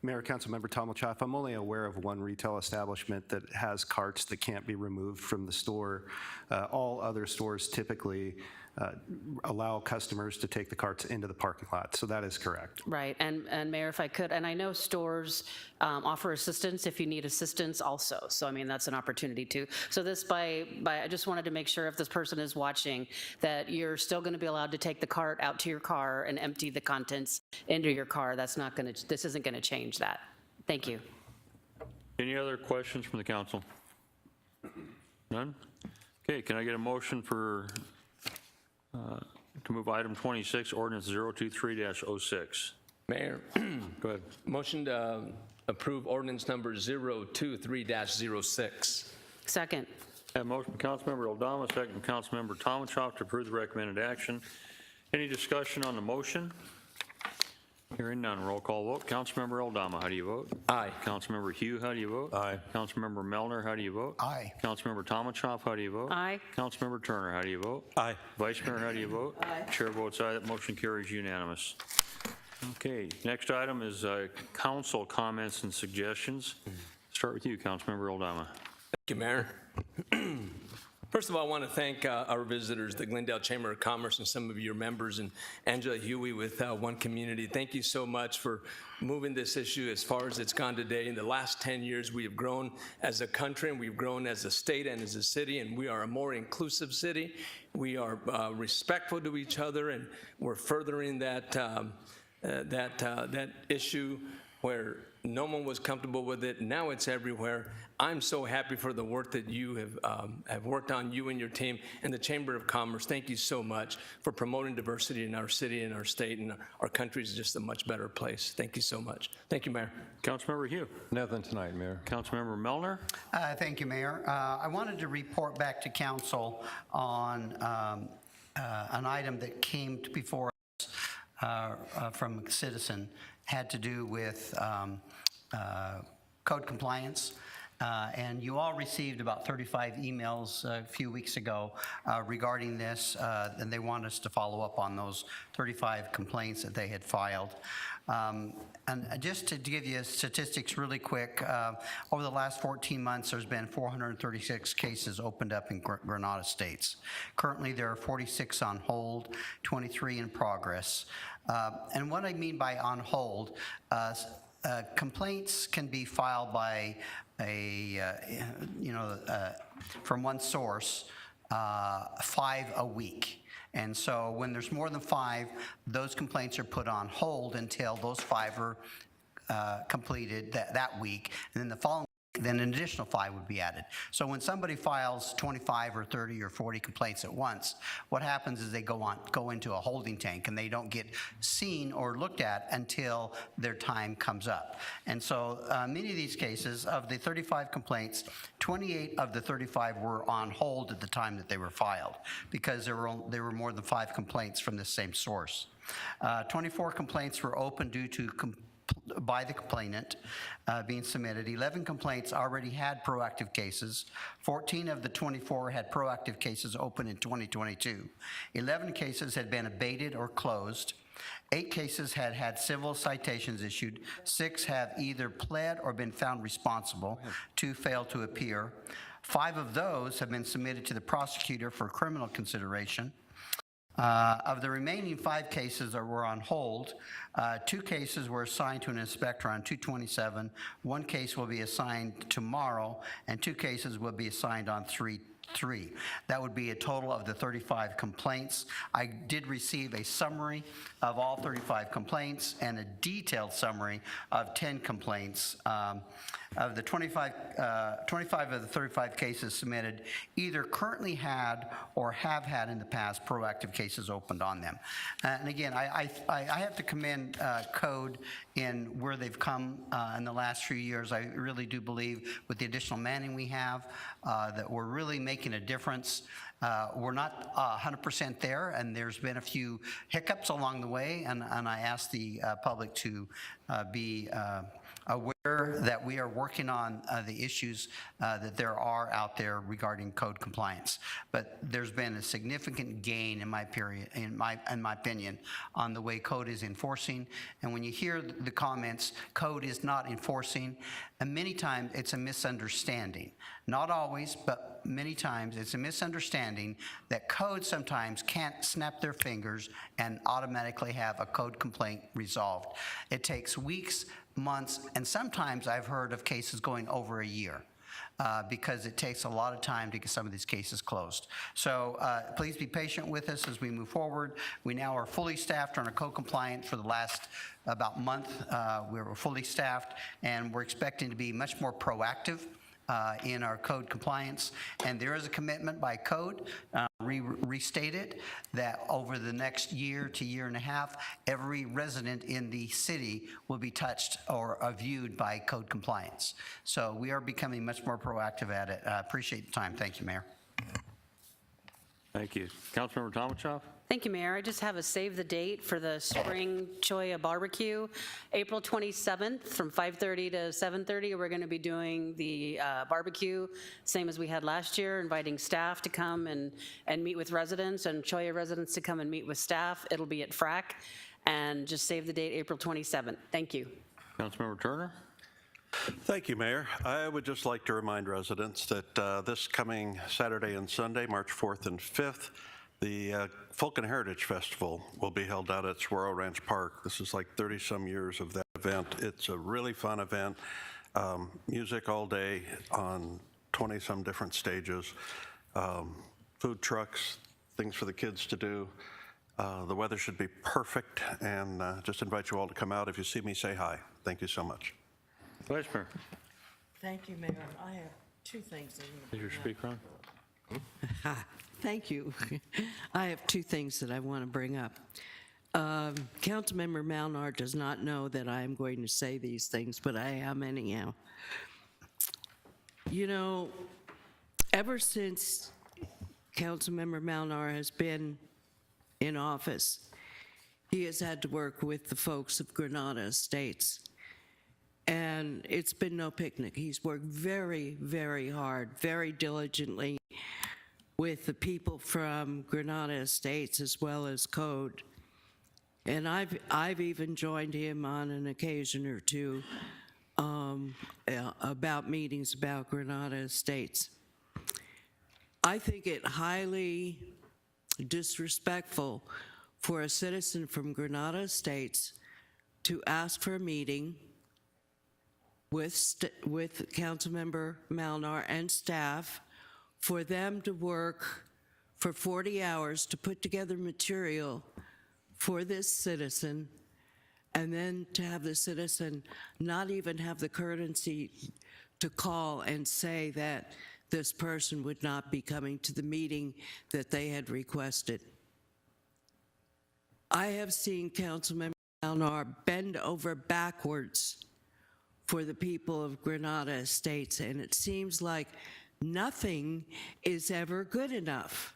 Mayor, Councilmember Tomachoff, I'm only aware of one retail establishment that has carts that can't be removed from the store. All other stores typically allow customers to take the carts into the parking lot, so that is correct. Right, and Mayor, if I could, and I know stores offer assistance if you need assistance also, so I mean, that's an opportunity too. So this I just wanted to make sure if this person is watching that you're still gonna be allowed to take the cart out to your car and empty the contents into your car. This isn't gonna change that. Thank you. Any other questions from the council? None? Okay, can I get a motion for to move item 26, ordinance 023-06? Mayor, Go ahead. motion to approve ordinance number 023-06. Second. Have a motion from Councilmember Aldama, second from Councilmember Tomachoff to approve the recommended action. Any discussion on the motion? Hearing none, roll call vote. Councilmember Aldama, how do you vote? Aye. Councilmember Hugh, how do you vote? Aye. Councilmember Melner, how do you vote? Aye. Councilmember Tomachoff, how do you vote? Aye. Councilmember Turner, how do you vote? Aye. Vice Mayor, how do you vote? Aye. Chair votes aye, that motion carries unanimous. Okay, next item is council comments and suggestions. Start with you, Councilmember Aldama. Thank you, Mayor. First of all, I want to thank our visitors, the Glendale Chamber of Commerce, and some of your members, and Angela Huey with One Community. Thank you so much for moving this issue as far as it's gone today. In the last 10 years, we have grown as a country, and we've grown as a state and as a city, and we are a more inclusive city. We are respectful to each other, and we're furthering that issue where no one was comfortable with it. Now it's everywhere. I'm so happy for the work that you have worked on, you and your team, and the Chamber of Commerce. Thank you so much for promoting diversity in our city and our state, and our country is just a much better place. Thank you so much. Thank you, Mayor. Councilmember Hugh. Nothing tonight, Mayor. Councilmember Melner. Thank you, Mayor. I wanted to report back to council on an item that came before us from a citizen, had to do with code compliance. And you all received about 35 emails a few weeks ago regarding this, and they want us to follow up on those 35 complaints that they had filed. And just to give you statistics really quick, over the last 14 months, there's been 436 cases opened up in Granada Estates. Currently, there are 46 on hold, 23 in progress. And what I mean by on hold, complaints can be filed by from one source, 5 a week. And so when there's more than 5, those complaints are put on hold until those 5 are completed that week. And then the following then an additional 5 would be added. So when somebody files 25 or 30 or 40 complaints at once, what happens is they go into a holding tank, and they don't get seen or looked at until their time comes up. And so many of these cases, of the 35 complaints, 28 of the 35 were on hold at the time that they were filed, because there were more than 5 complaints from the same source. 24 complaints were open due to by the complainant being submitted. 11 complaints already had proactive cases. 14 of the 24 had proactive cases open in 2022. 11 cases had been abated or closed. 8 cases had had civil citations issued. 6 have either pled or been found responsible. 2 failed to appear. 5 of those have been submitted to the prosecutor for criminal consideration. Of the remaining 5 cases that were on hold, 2 cases were assigned to an inspector on 2/27. 1 case will be assigned tomorrow, and 2 cases will be assigned on 3/3. That would be a total of the 35 complaints. I did receive a summary of all 35 complaints and a detailed summary of 10 complaints. Of the 25 of the 35 cases submitted, either currently had or have had in the past proactive cases opened on them. And again, I have to commend code in where they've come in the last few years. I really do believe with the additional manning we have, that we're really making a difference. We're not 100% there, and there's been a few hiccups along the way, and I ask the public to be aware that we are working on the issues that there are out there regarding code compliance. But there's been a significant gain in my opinion, on the way code is enforcing. And when you hear the comments, code is not enforcing, and many times it's a misunderstanding. Not always, but many times it's a misunderstanding that code sometimes can't snap their fingers and automatically have a code complaint resolved. It takes weeks, months, and sometimes I've heard of cases going over a year. Because it takes a lot of time to get some of these cases closed. So please be patient with us as we move forward. We now are fully staffed on our code compliance for the last about month. We were fully staffed, and we're expecting to be much more proactive in our code compliance. And there is a commitment by code, restated, that over the next year to year and a half, every resident in the city will be touched or viewed by code compliance. So we are becoming much more proactive at it. I appreciate the time. Thank you, Mayor. Thank you. Councilmember Tomachoff? Thank you, Mayor. I just have a save the date for the Spring Choya Barbecue, April 27th from 5:30 to 7:30. We're going to be doing the barbecue, same as we had last year, inviting staff to come and meet with residents, and Choya residents to come and meet with staff. It'll be at FRAC, and just save the date, April 27th. Thank you. Councilmember Turner? Thank you, Mayor. I would just like to remind residents that this coming Saturday and Sunday, March 4th and 5th, the Folk and Heritage Festival will be held out at Saguaro Ranch Park. This is like 30-some years of that event. It's a really fun event. Music all day on 20-some different stages. Food trucks, things for the kids to do. The weather should be perfect, and just invite you all to come out. If you see me, say hi. Thank you so much. Vice Mayor? Thank you, Mayor. I have two things. Is your speaker on? Thank you. I have two things that I want to bring up. Councilmember Malnar does not know that I am going to say these things, but I am anyhow. You know, ever since Councilmember Malnar has been in office, he has had to work with the folks of Granada Estates. And it's been no picnic. He's worked very, very hard, very diligently with the people from Granada Estates as well as Code. And I've even joined him on an occasion or two about meetings about Granada Estates. I think it highly disrespectful for a citizen from Granada Estates to ask for a meeting with Councilmember Malnar and staff, for them to work for 40 hours to put together material for this citizen, and then to have the citizen not even have the courtesy to call and say that this person would not be coming to the meeting that they had requested. I have seen Councilmember Malnar bend over backwards for the people of Granada Estates, and it seems like nothing is ever good enough.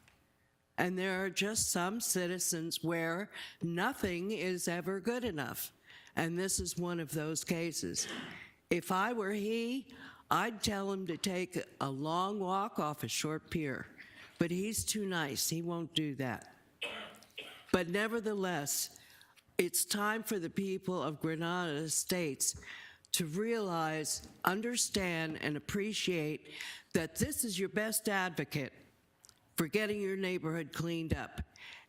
And there are just some citizens where nothing is ever good enough. And this is one of those cases. If I were he, I'd tell him to take a long walk off a short pier. But he's too nice. He won't do that. But nevertheless, it's time for the people of Granada Estates to realize, understand, and appreciate that this is your best advocate for getting your neighborhood cleaned up.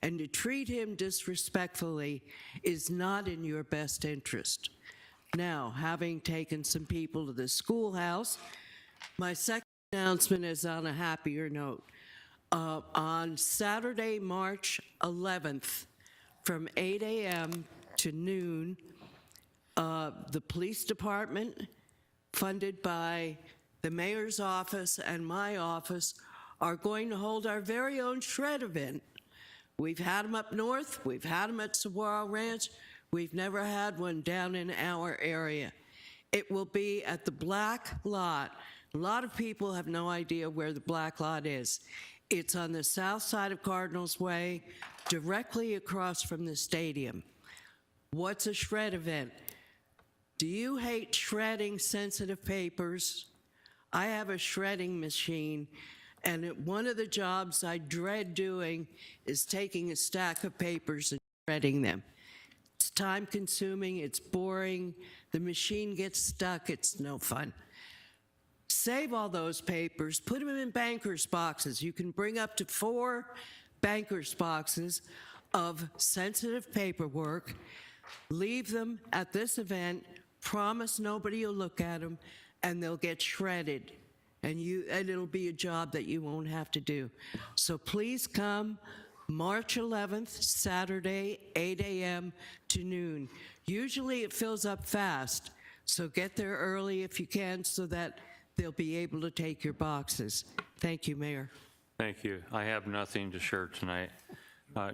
And to treat him disrespectfully is not in your best interest. Now, having taken some people to the schoolhouse, my second announcement is on a happier note. On Saturday, March 11th, from 8 a.m. to noon, the police department, funded by the mayor's office and my office, are going to hold our very own shred event. We've had them up north, we've had them at Saguaro Ranch, We've never had one down in our area. It will be at the Black Lot. A lot of people have no idea where the Black Lot is. It's on the south side of Cardinals Way, directly across from the stadium. What's a shred event? Do you hate shredding sensitive papers? I have a shredding machine, and one of the jobs I dread doing is taking a stack of papers and shredding them. It's time-consuming, it's boring, the machine gets stuck, it's no fun. Save all those papers, put them in banker's boxes. You can bring up to 4 banker's boxes of sensitive paperwork, leave them at this event, promise nobody will look at them, and they'll get shredded. And it'll be a job that you won't have to do. So please come March 11th, Saturday, 8 a.m. to noon. Usually it fills up fast, so get there early if you can so that they'll be able to take your boxes. Thank you, Mayor. Thank you. I have nothing to share tonight.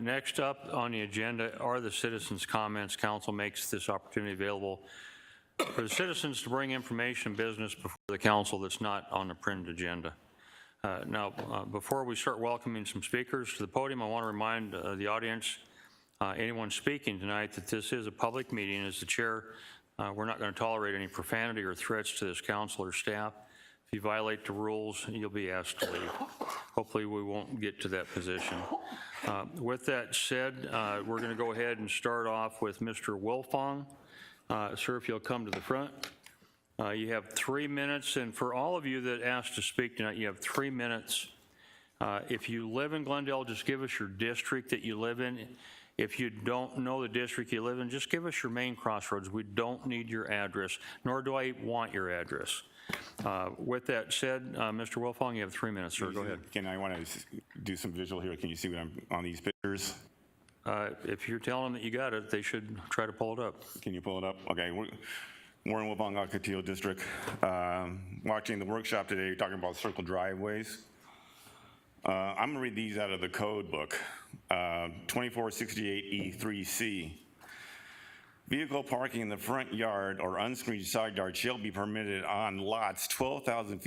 Next up on the agenda are the citizens' comments. Council makes this opportunity available for the citizens to bring information and business before the council that's not on the printed agenda. Now, before we start welcoming some speakers to the podium, I want to remind the audience, anyone speaking tonight, that this is a public meeting. As the chair, we're not going to tolerate any profanity or threats to this council or staff. If you violate the rules, you'll be asked to leave. Hopefully, we won't get to that position. With that said, we're going to go ahead and start off with Mr. Wilfong. Sir, if you'll come to the front. You have 3 minutes, and for all of you that asked to speak tonight, you have 3 minutes. If you live in Glendale, just give us your district that you live in. If you don't know the district you live in, just give us your main crossroads. We don't need your address, nor do I want your address. With that said, Mr. Wilfong, you have 3 minutes, sir. Go ahead. I want to do some visual here. Can you see what I'm on these pictures? If you're telling them that you got it, they should try to pull it up. Can you pull it up? Okay. Warren Wilfong, Ocotillo District. Watching the workshop today, talking about circle driveways. I'm going to read these out of the code book. 2468E3C. Vehicle parking in the front yard or unscreened side yard shall be permitted on lots 12,000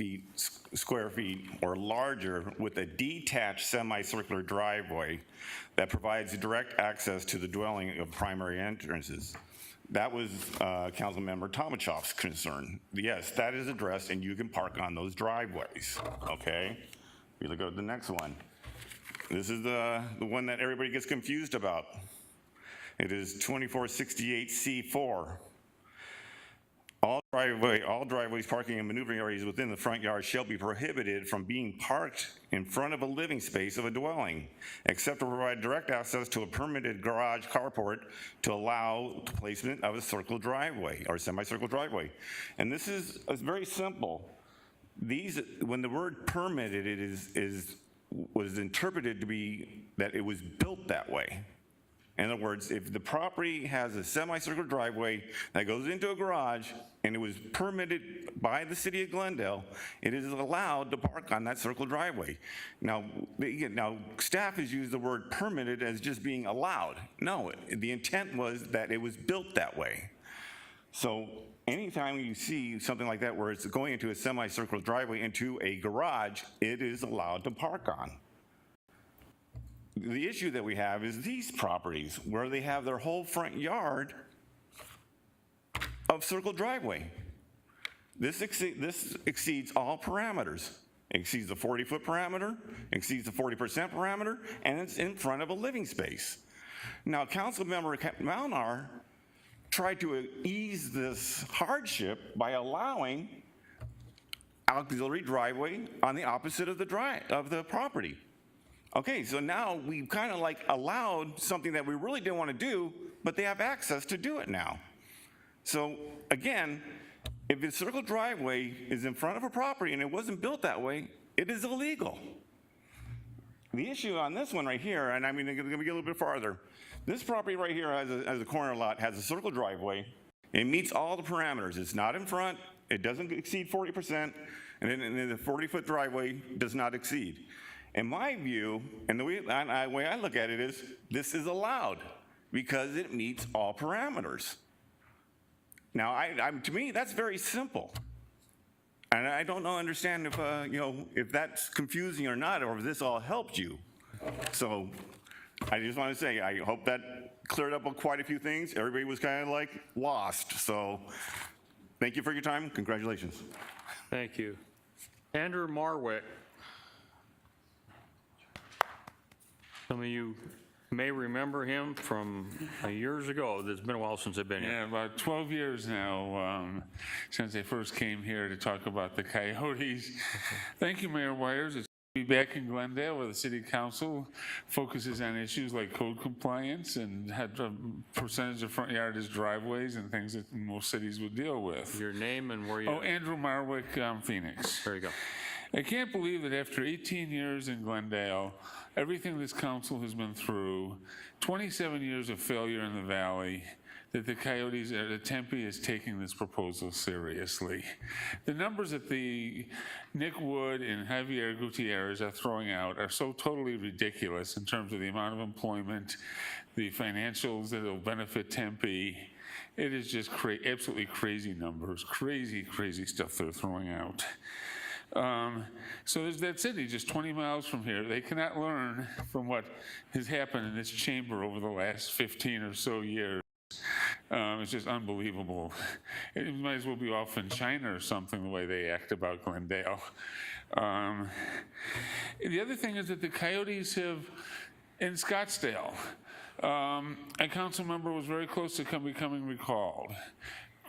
square feet or larger with a detached semicircular driveway that provides direct access to the dwelling of primary entrances. That was Councilmember Tomachev's concern. Yes, that is addressed, and you can park on those driveways, okay? We'll go to the next one. This is the one that everybody gets confused about. It is 2468C4. All driveways, parking, and maneuvering areas within the front yard shall be prohibited from being parked in front of a living space of a dwelling, except to provide direct access to a permitted garage carport to allow the placement of a circle driveway or semicircle driveway. And this is very simple. When the word permitted was interpreted to be that it was built that way. In other words, if the property has a semicircular driveway that goes into a garage and it was permitted by the city of Glendale, it is allowed to park on that circle driveway. Now staff has used the word permitted as just being allowed. No, the intent was that it was built that way. So anytime you see something like that where it's going into a semicircular driveway into a garage, it is allowed to park on. The issue that we have is these properties where they have their whole front yard of circle driveway. This exceeds all parameters. It exceeds the 40-foot parameter, exceeds the 40% parameter, and it's in front of a living space. Now, Councilmember Malnar tried to ease this hardship by allowing auxiliary driveway on the opposite of the property. Okay, so now we've kind of like allowed something that we really didn't want to do, but they have access to do it now. So again, if a circle driveway is in front of a property and it wasn't built that way, it is illegal. The issue on this one right here, and I mean, I'm going to get a little bit farther. This property right here has a corner lot, has a circle driveway. It meets all the parameters. It's not in front, it doesn't exceed 40%, and then the 40-foot driveway does not exceed. In my view, and the way I look at it is, this is allowed. because it meets all parameters. Now, to me, that's very simple. And I don't understand if, if that's confusing or not, or if this all helped you. So I just want to say, I hope that cleared up quite a few things. Everybody was kind of like lost. So thank you for your time. Congratulations. Thank you. Andrew Marwick. Some of you may remember him from years ago. It's been a while since I've been here. Yeah, about 12 years now since I first came here to talk about the coyotes. Thank you, Mayor Wires. It's good to be back in Glendale, where the City Council focuses on issues like code compliance and had a percentage of front yard as driveways and things that most cities would deal with. Your name and where you... Oh, Andrew Marwick, Phoenix. There you go. I can't believe that after 18 years in Glendale, everything this council has been through, 27 years of failure in the valley, that the Coyotes at Tempe is taking this proposal seriously. The numbers that the Nick Wood and Javier Gutierrez are throwing out are so totally ridiculous in terms of the amount of employment, the financials that will benefit Tempe. It is just absolutely crazy numbers, crazy stuff they're throwing out. So there's that city just 20 miles from here. They cannot learn from what has happened in this chamber over the last 15 or so years. It's just unbelievable. It might as well be off in China or something, the way they act about Glendale. The other thing is that the Coyotes have, in Scottsdale, a council member was very close to becoming recalled.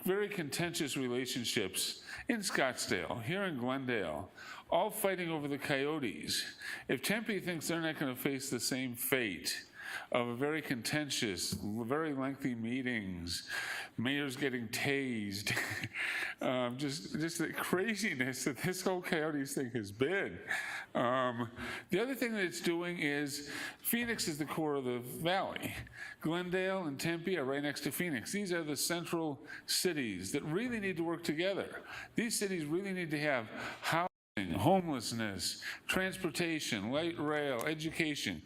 Very contentious relationships in Scottsdale, here in Glendale, all fighting over the Coyotes. If Tempe thinks they're not going to face the same fate of a very contentious, very lengthy meetings, mayors getting tased, just the craziness that this whole Coyotes thing has been. The other thing that it's doing is Phoenix is the core of the valley. Glendale and Tempe are right next to Phoenix. These are the central cities that really need to work together. These cities really need to have housing, homelessness, transportation, light rail, education,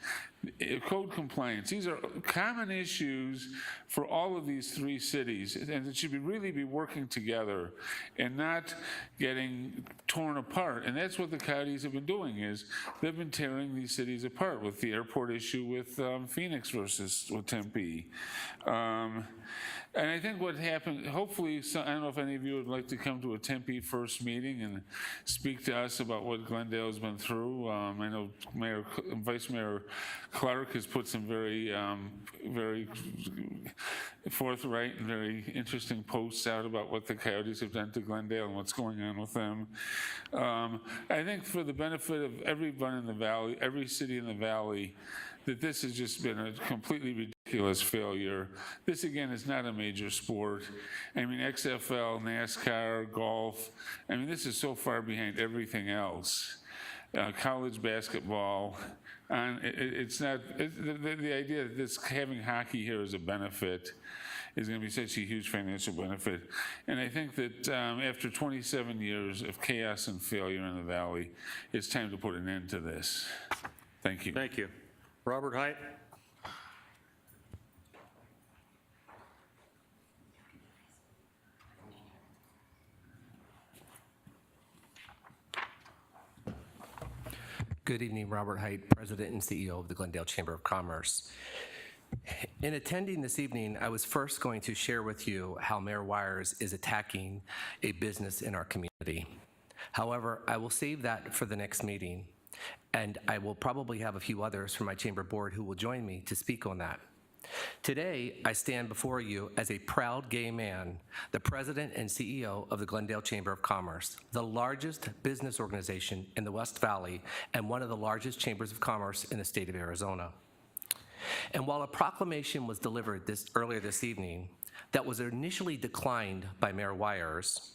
code compliance. These are common issues for all of these three cities, and it should really be working together and not getting torn apart. And that's what the Coyotes have been doing, is they've been tearing these cities apart with the airport issue with Phoenix versus with Tempe. And I think what happened, hopefully, I don't know if any of you would like to come to a Tempe first meeting and speak to us about what Glendale's been through. I know Vice Mayor Clark has put some very forthright and very interesting posts out about what the Coyotes have done to Glendale and what's going on with them. I think for the benefit of everyone in the valley, every city in the valley, that this has just been a completely ridiculous failure. This, again, is not a major sport. I mean, XFL, NASCAR, golf, I mean, this is so far behind everything else. College basketball, and it's not, the idea that this having hockey here as a benefit is going to be such a huge financial benefit. And I think that after 27 years of chaos and failure in the valley, it's time to put an end to this. Thank you. Thank you. Robert Height. Good evening, Robert Height, President and CEO of the Glendale Chamber of Commerce. In attending this evening, I was first going to share with you how Mayor Wires is attacking a business in our community. However, I will save that for the next meeting, and I will probably have a few others from my chamber board who will join me to speak on that. Today, I stand before you as a proud gay man, the president and CEO of the Glendale Chamber of Commerce, the largest business organization in the West Valley and one of the largest chambers of commerce in the state of Arizona. And while a proclamation was delivered earlier this evening that was initially declined by Mayor Wires,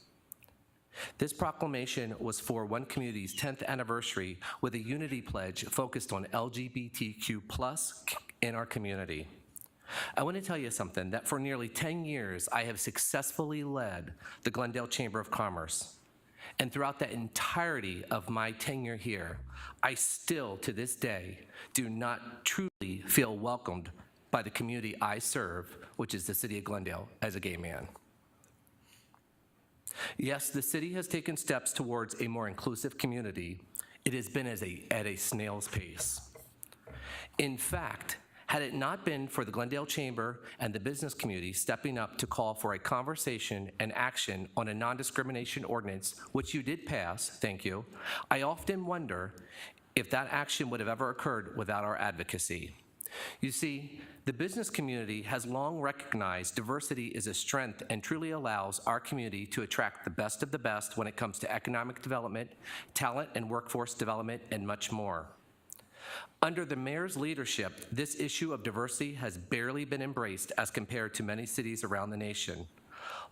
this proclamation was for one community's 10th anniversary with a unity pledge focused on LGBTQ+ in our community. I want to tell you something, that for nearly 10 years, I have successfully led the Glendale Chamber of Commerce. And throughout the entirety of my tenure here, I still, to this day, do not truly feel welcomed by the community I serve, which is the city of Glendale, as a gay man. Yes, the city has taken steps towards a more inclusive community. It has been at a snail's pace. In fact, had it not been for the Glendale Chamber and the business community stepping up to call for a conversation and action on a non-discrimination ordinance, which you did pass, thank you, I often wonder if that action would have ever occurred without our advocacy. You see, the business community has long recognized diversity is a strength and truly allows our community to attract the best of the best when it comes to economic development, talent and workforce development, and much more. Under the mayor's leadership, this issue of diversity has barely been embraced as compared to many cities around the nation.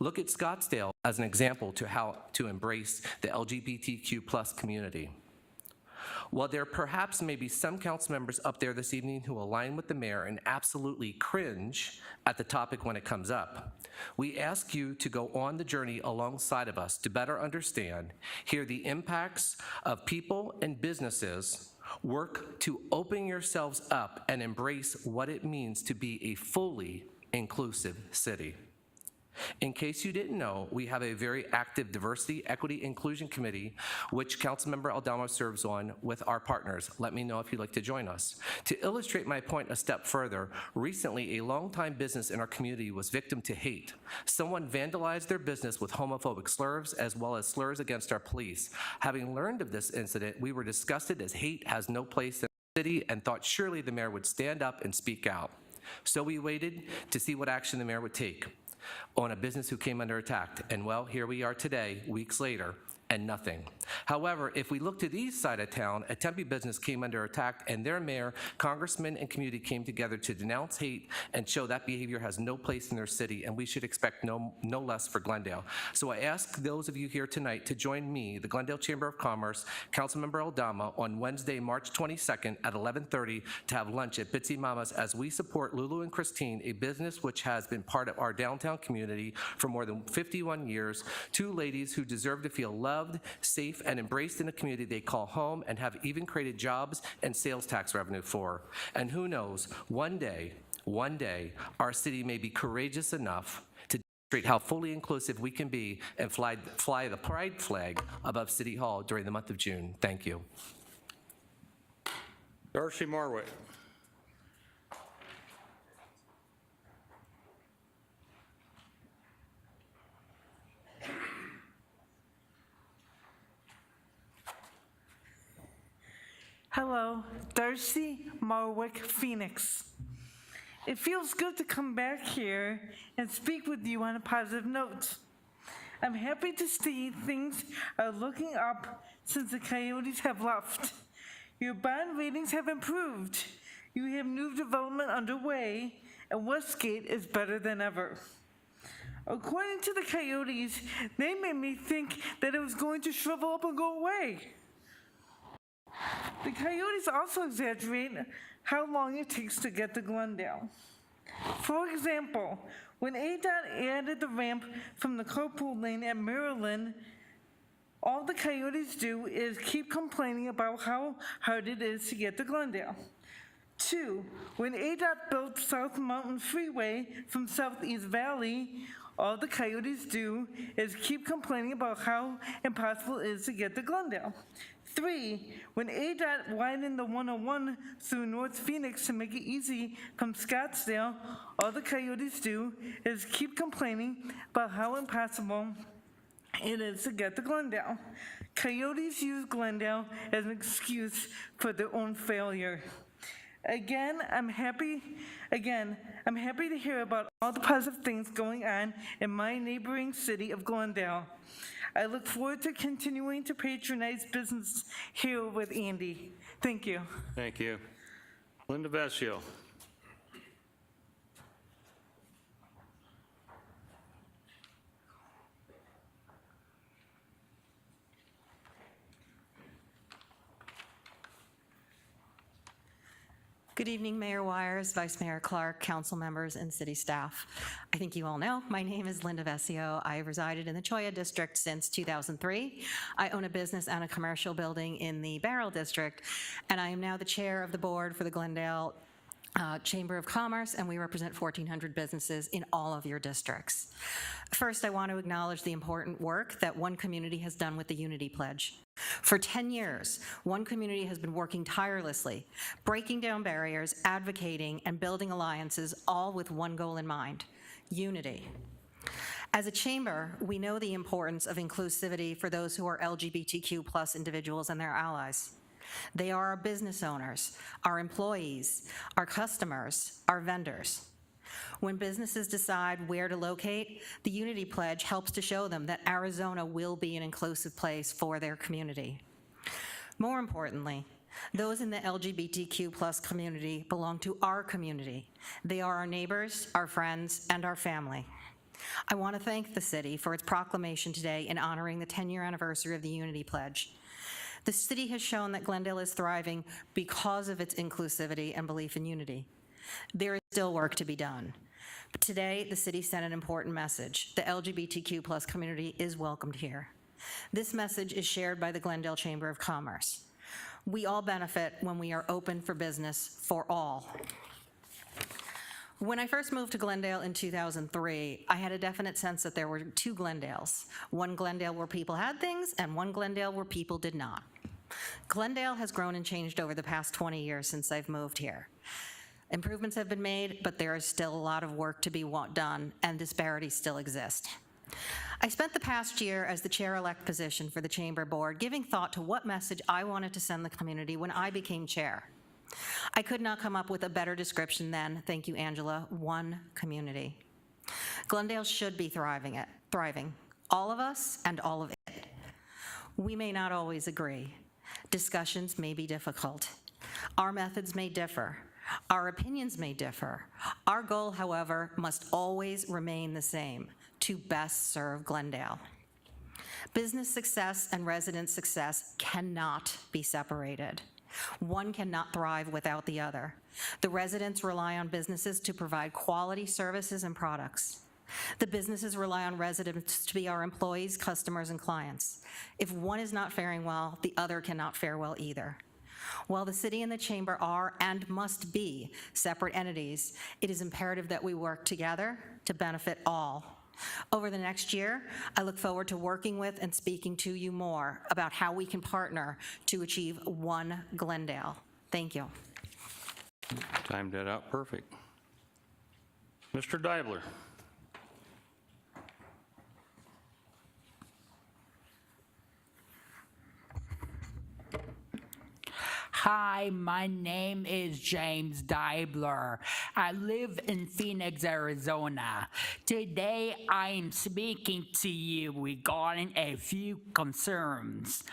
Look at Scottsdale as an example to how to embrace the LGBTQ+ community. While there perhaps may be some council members up there this evening who align with the mayor and absolutely cringe at the topic when it comes up, we ask you to go on the journey alongside of us to better understand, hear the impacts of people and businesses, work to open yourselves up and embrace what it means to be a fully inclusive city. In case you didn't know, we have a very active Diversity, Equity, Inclusion Committee, which Councilmember Aldama serves on with our partners. Let me know if you'd like to join us. To illustrate my point a step further, recently a longtime business in our community was victim to hate. Someone vandalized their business with homophobic slurs as well as slurs against our police. Having learned of this incident, we were disgusted as hate has no place in the city and thought surely the mayor would stand up and speak out. So we waited to see what action the mayor would take on a business who came under attack. And well, here we are today, weeks later, and nothing. However, if we look to the east side of town, a Tempe business came under attack and their mayor, congressman, and community came together to denounce hate and show that behavior has no place in their city, and we should expect no less for Glendale. So I ask those of you here tonight to join me, the Glendale Chamber of Commerce, Councilmember Aldama, on Wednesday, March 22nd at 11:30 to have lunch at Bitsy Mama's as we support Lulu and Christine, a business which has been part of our downtown community for more than 51 years, two ladies who deserve to feel loved, safe, and embraced in a community they call home and have even created jobs and sales tax revenue for. And who knows, one day, our city may be courageous enough to demonstrate how fully inclusive we can be and fly the pride flag above City Hall during the month of June. Thank you. Darcy Marwick. Hello, Darcy Marwick, Phoenix. It feels good to come back here and speak with you on a positive note. I'm happy to see things are looking up since the Coyotes have left. Your bond ratings have improved. You have new development underway, and Westgate is better than ever. According to the Coyotes, they made me think that it was going to shrivel up and go away. The Coyotes also exaggerate how long it takes to get to Glendale. For example, when ADOT added the ramp from the carpool lane at Maryland, all the Coyotes do is keep complaining about how hard it is to get to Glendale. 2, when ADOT built South Mountain Freeway from Southeast Valley, all the Coyotes do is keep complaining about how impossible it is to get to Glendale. 3, when ADOT widened the 101 through North Phoenix to make it easy from Scottsdale, all the Coyotes do is keep complaining about how impossible it is to get to Glendale. Coyotes use Glendale as an excuse for their own failure. Again, I'm happy to hear about all the positive things going on in my neighboring city of Glendale. I look forward to continuing to patronize business here with Andy. Thank you. Thank you. Linda Vescio. Good evening, Mayor Wires, Vice Mayor Clark, council members, and city staff. I think you all know my name is Linda Vescio. I have resided in the Cholla District since 2003. I own a business and a commercial building in the Barrel District, and I am now the chair of the board for the Glendale Chamber of Commerce, and we represent 1,400 businesses in all of your districts. First, I want to acknowledge the important work that One Community has done with the Unity Pledge. For 10 years, One Community has been working tirelessly, breaking down barriers, advocating, and building alliances, all with one goal in mind: unity. As a chamber, we know the importance of inclusivity for those who are LGBTQ+ individuals and their allies. They are our business owners, our employees, our customers, our vendors. When businesses decide where to locate, the Unity Pledge helps to show them that Arizona will be an inclusive place for their community. More importantly, those in the LGBTQ+ community belong to our community. They are our neighbors, our friends, and our family. I want to thank the city for its proclamation today in honoring the 10-year anniversary of the Unity Pledge. The city has shown that Glendale is thriving because of its inclusivity and belief in unity. There is still work to be done. But today, the city sent an important message. The LGBTQ+ community is welcomed here. This message is shared by the Glendale Chamber of Commerce. We all benefit when we are open for business for all. When I first moved to Glendale in 2003, I had a definite sense that there were two Glendales. One Glendale where people had things, and one Glendale where people did not. Glendale has grown and changed over the past 20 years since I've moved here. Improvements have been made, but there is still a lot of work to be done, and disparities still exist. I spent the past year as the chair-elect position for the Chamber Board giving thought to what message I wanted to send the community when I became chair. I could not come up with a better description than, thank you, Angela, one community. Glendale should be thriving, all of us and all of it. We may not always agree. Discussions may be difficult. Our methods may differ. Our opinions may differ. Our goal, however, must always remain the same: to best serve Glendale. Business success and resident success cannot be separated. One cannot thrive without the other. The residents rely on businesses to provide quality services and products. The businesses rely on residents to be our employees, customers, and clients. If one is not faring well, the other cannot fare well either. While the city and the chamber are and must be separate entities, it is imperative that we work together to benefit all. Over the next year, I look forward to working with and speaking to you more about how we can partner to achieve one Glendale. Thank you. Timed that out perfect. Mr. Deibler. Hi, my name is James Deibler. I live in Phoenix, Arizona. Today, I am speaking to you regarding a few concerns.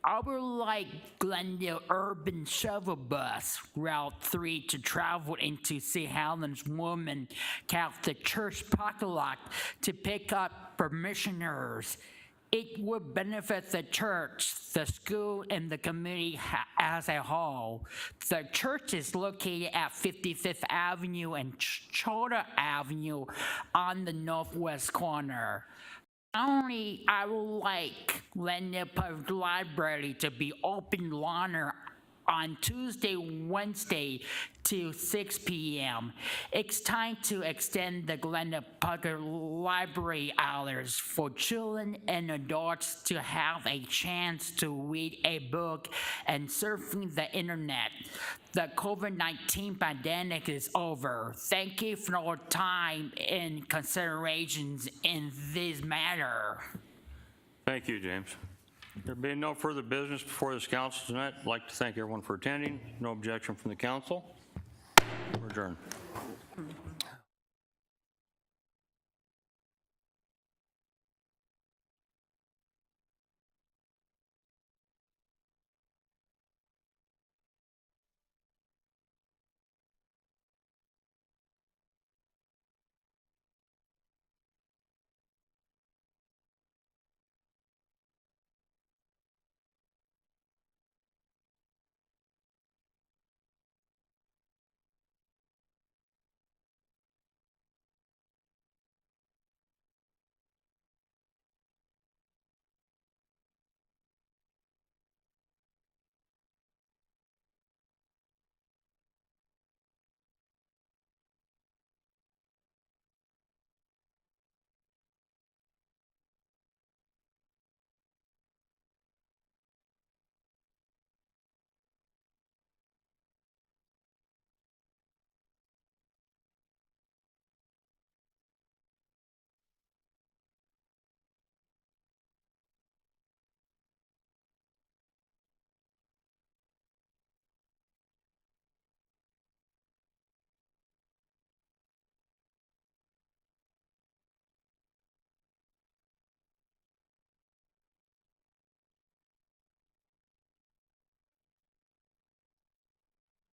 I would like Glendale Urban Shuttle Bus Route 3 to travel into St. Helens Woman Catholic Church parking lot to pick up parishioners. It would benefit the church, the school, and the community as a whole. The church is located at 55th Avenue and Charter Avenue on the northwest corner. Only I would like Glendale Public Library to be open longer on Tuesday, Wednesday to 6 p.m. It's time to extend the Glendale Public Library hours for children and adults to have a chance to read a book and surfing the internet. The COVID-19 pandemic is over. Thank you for your time and considerations in this matter. Thank you, James. There being no further business before this council tonight, I'd like to thank everyone for attending. No objection from the council. We're adjourned.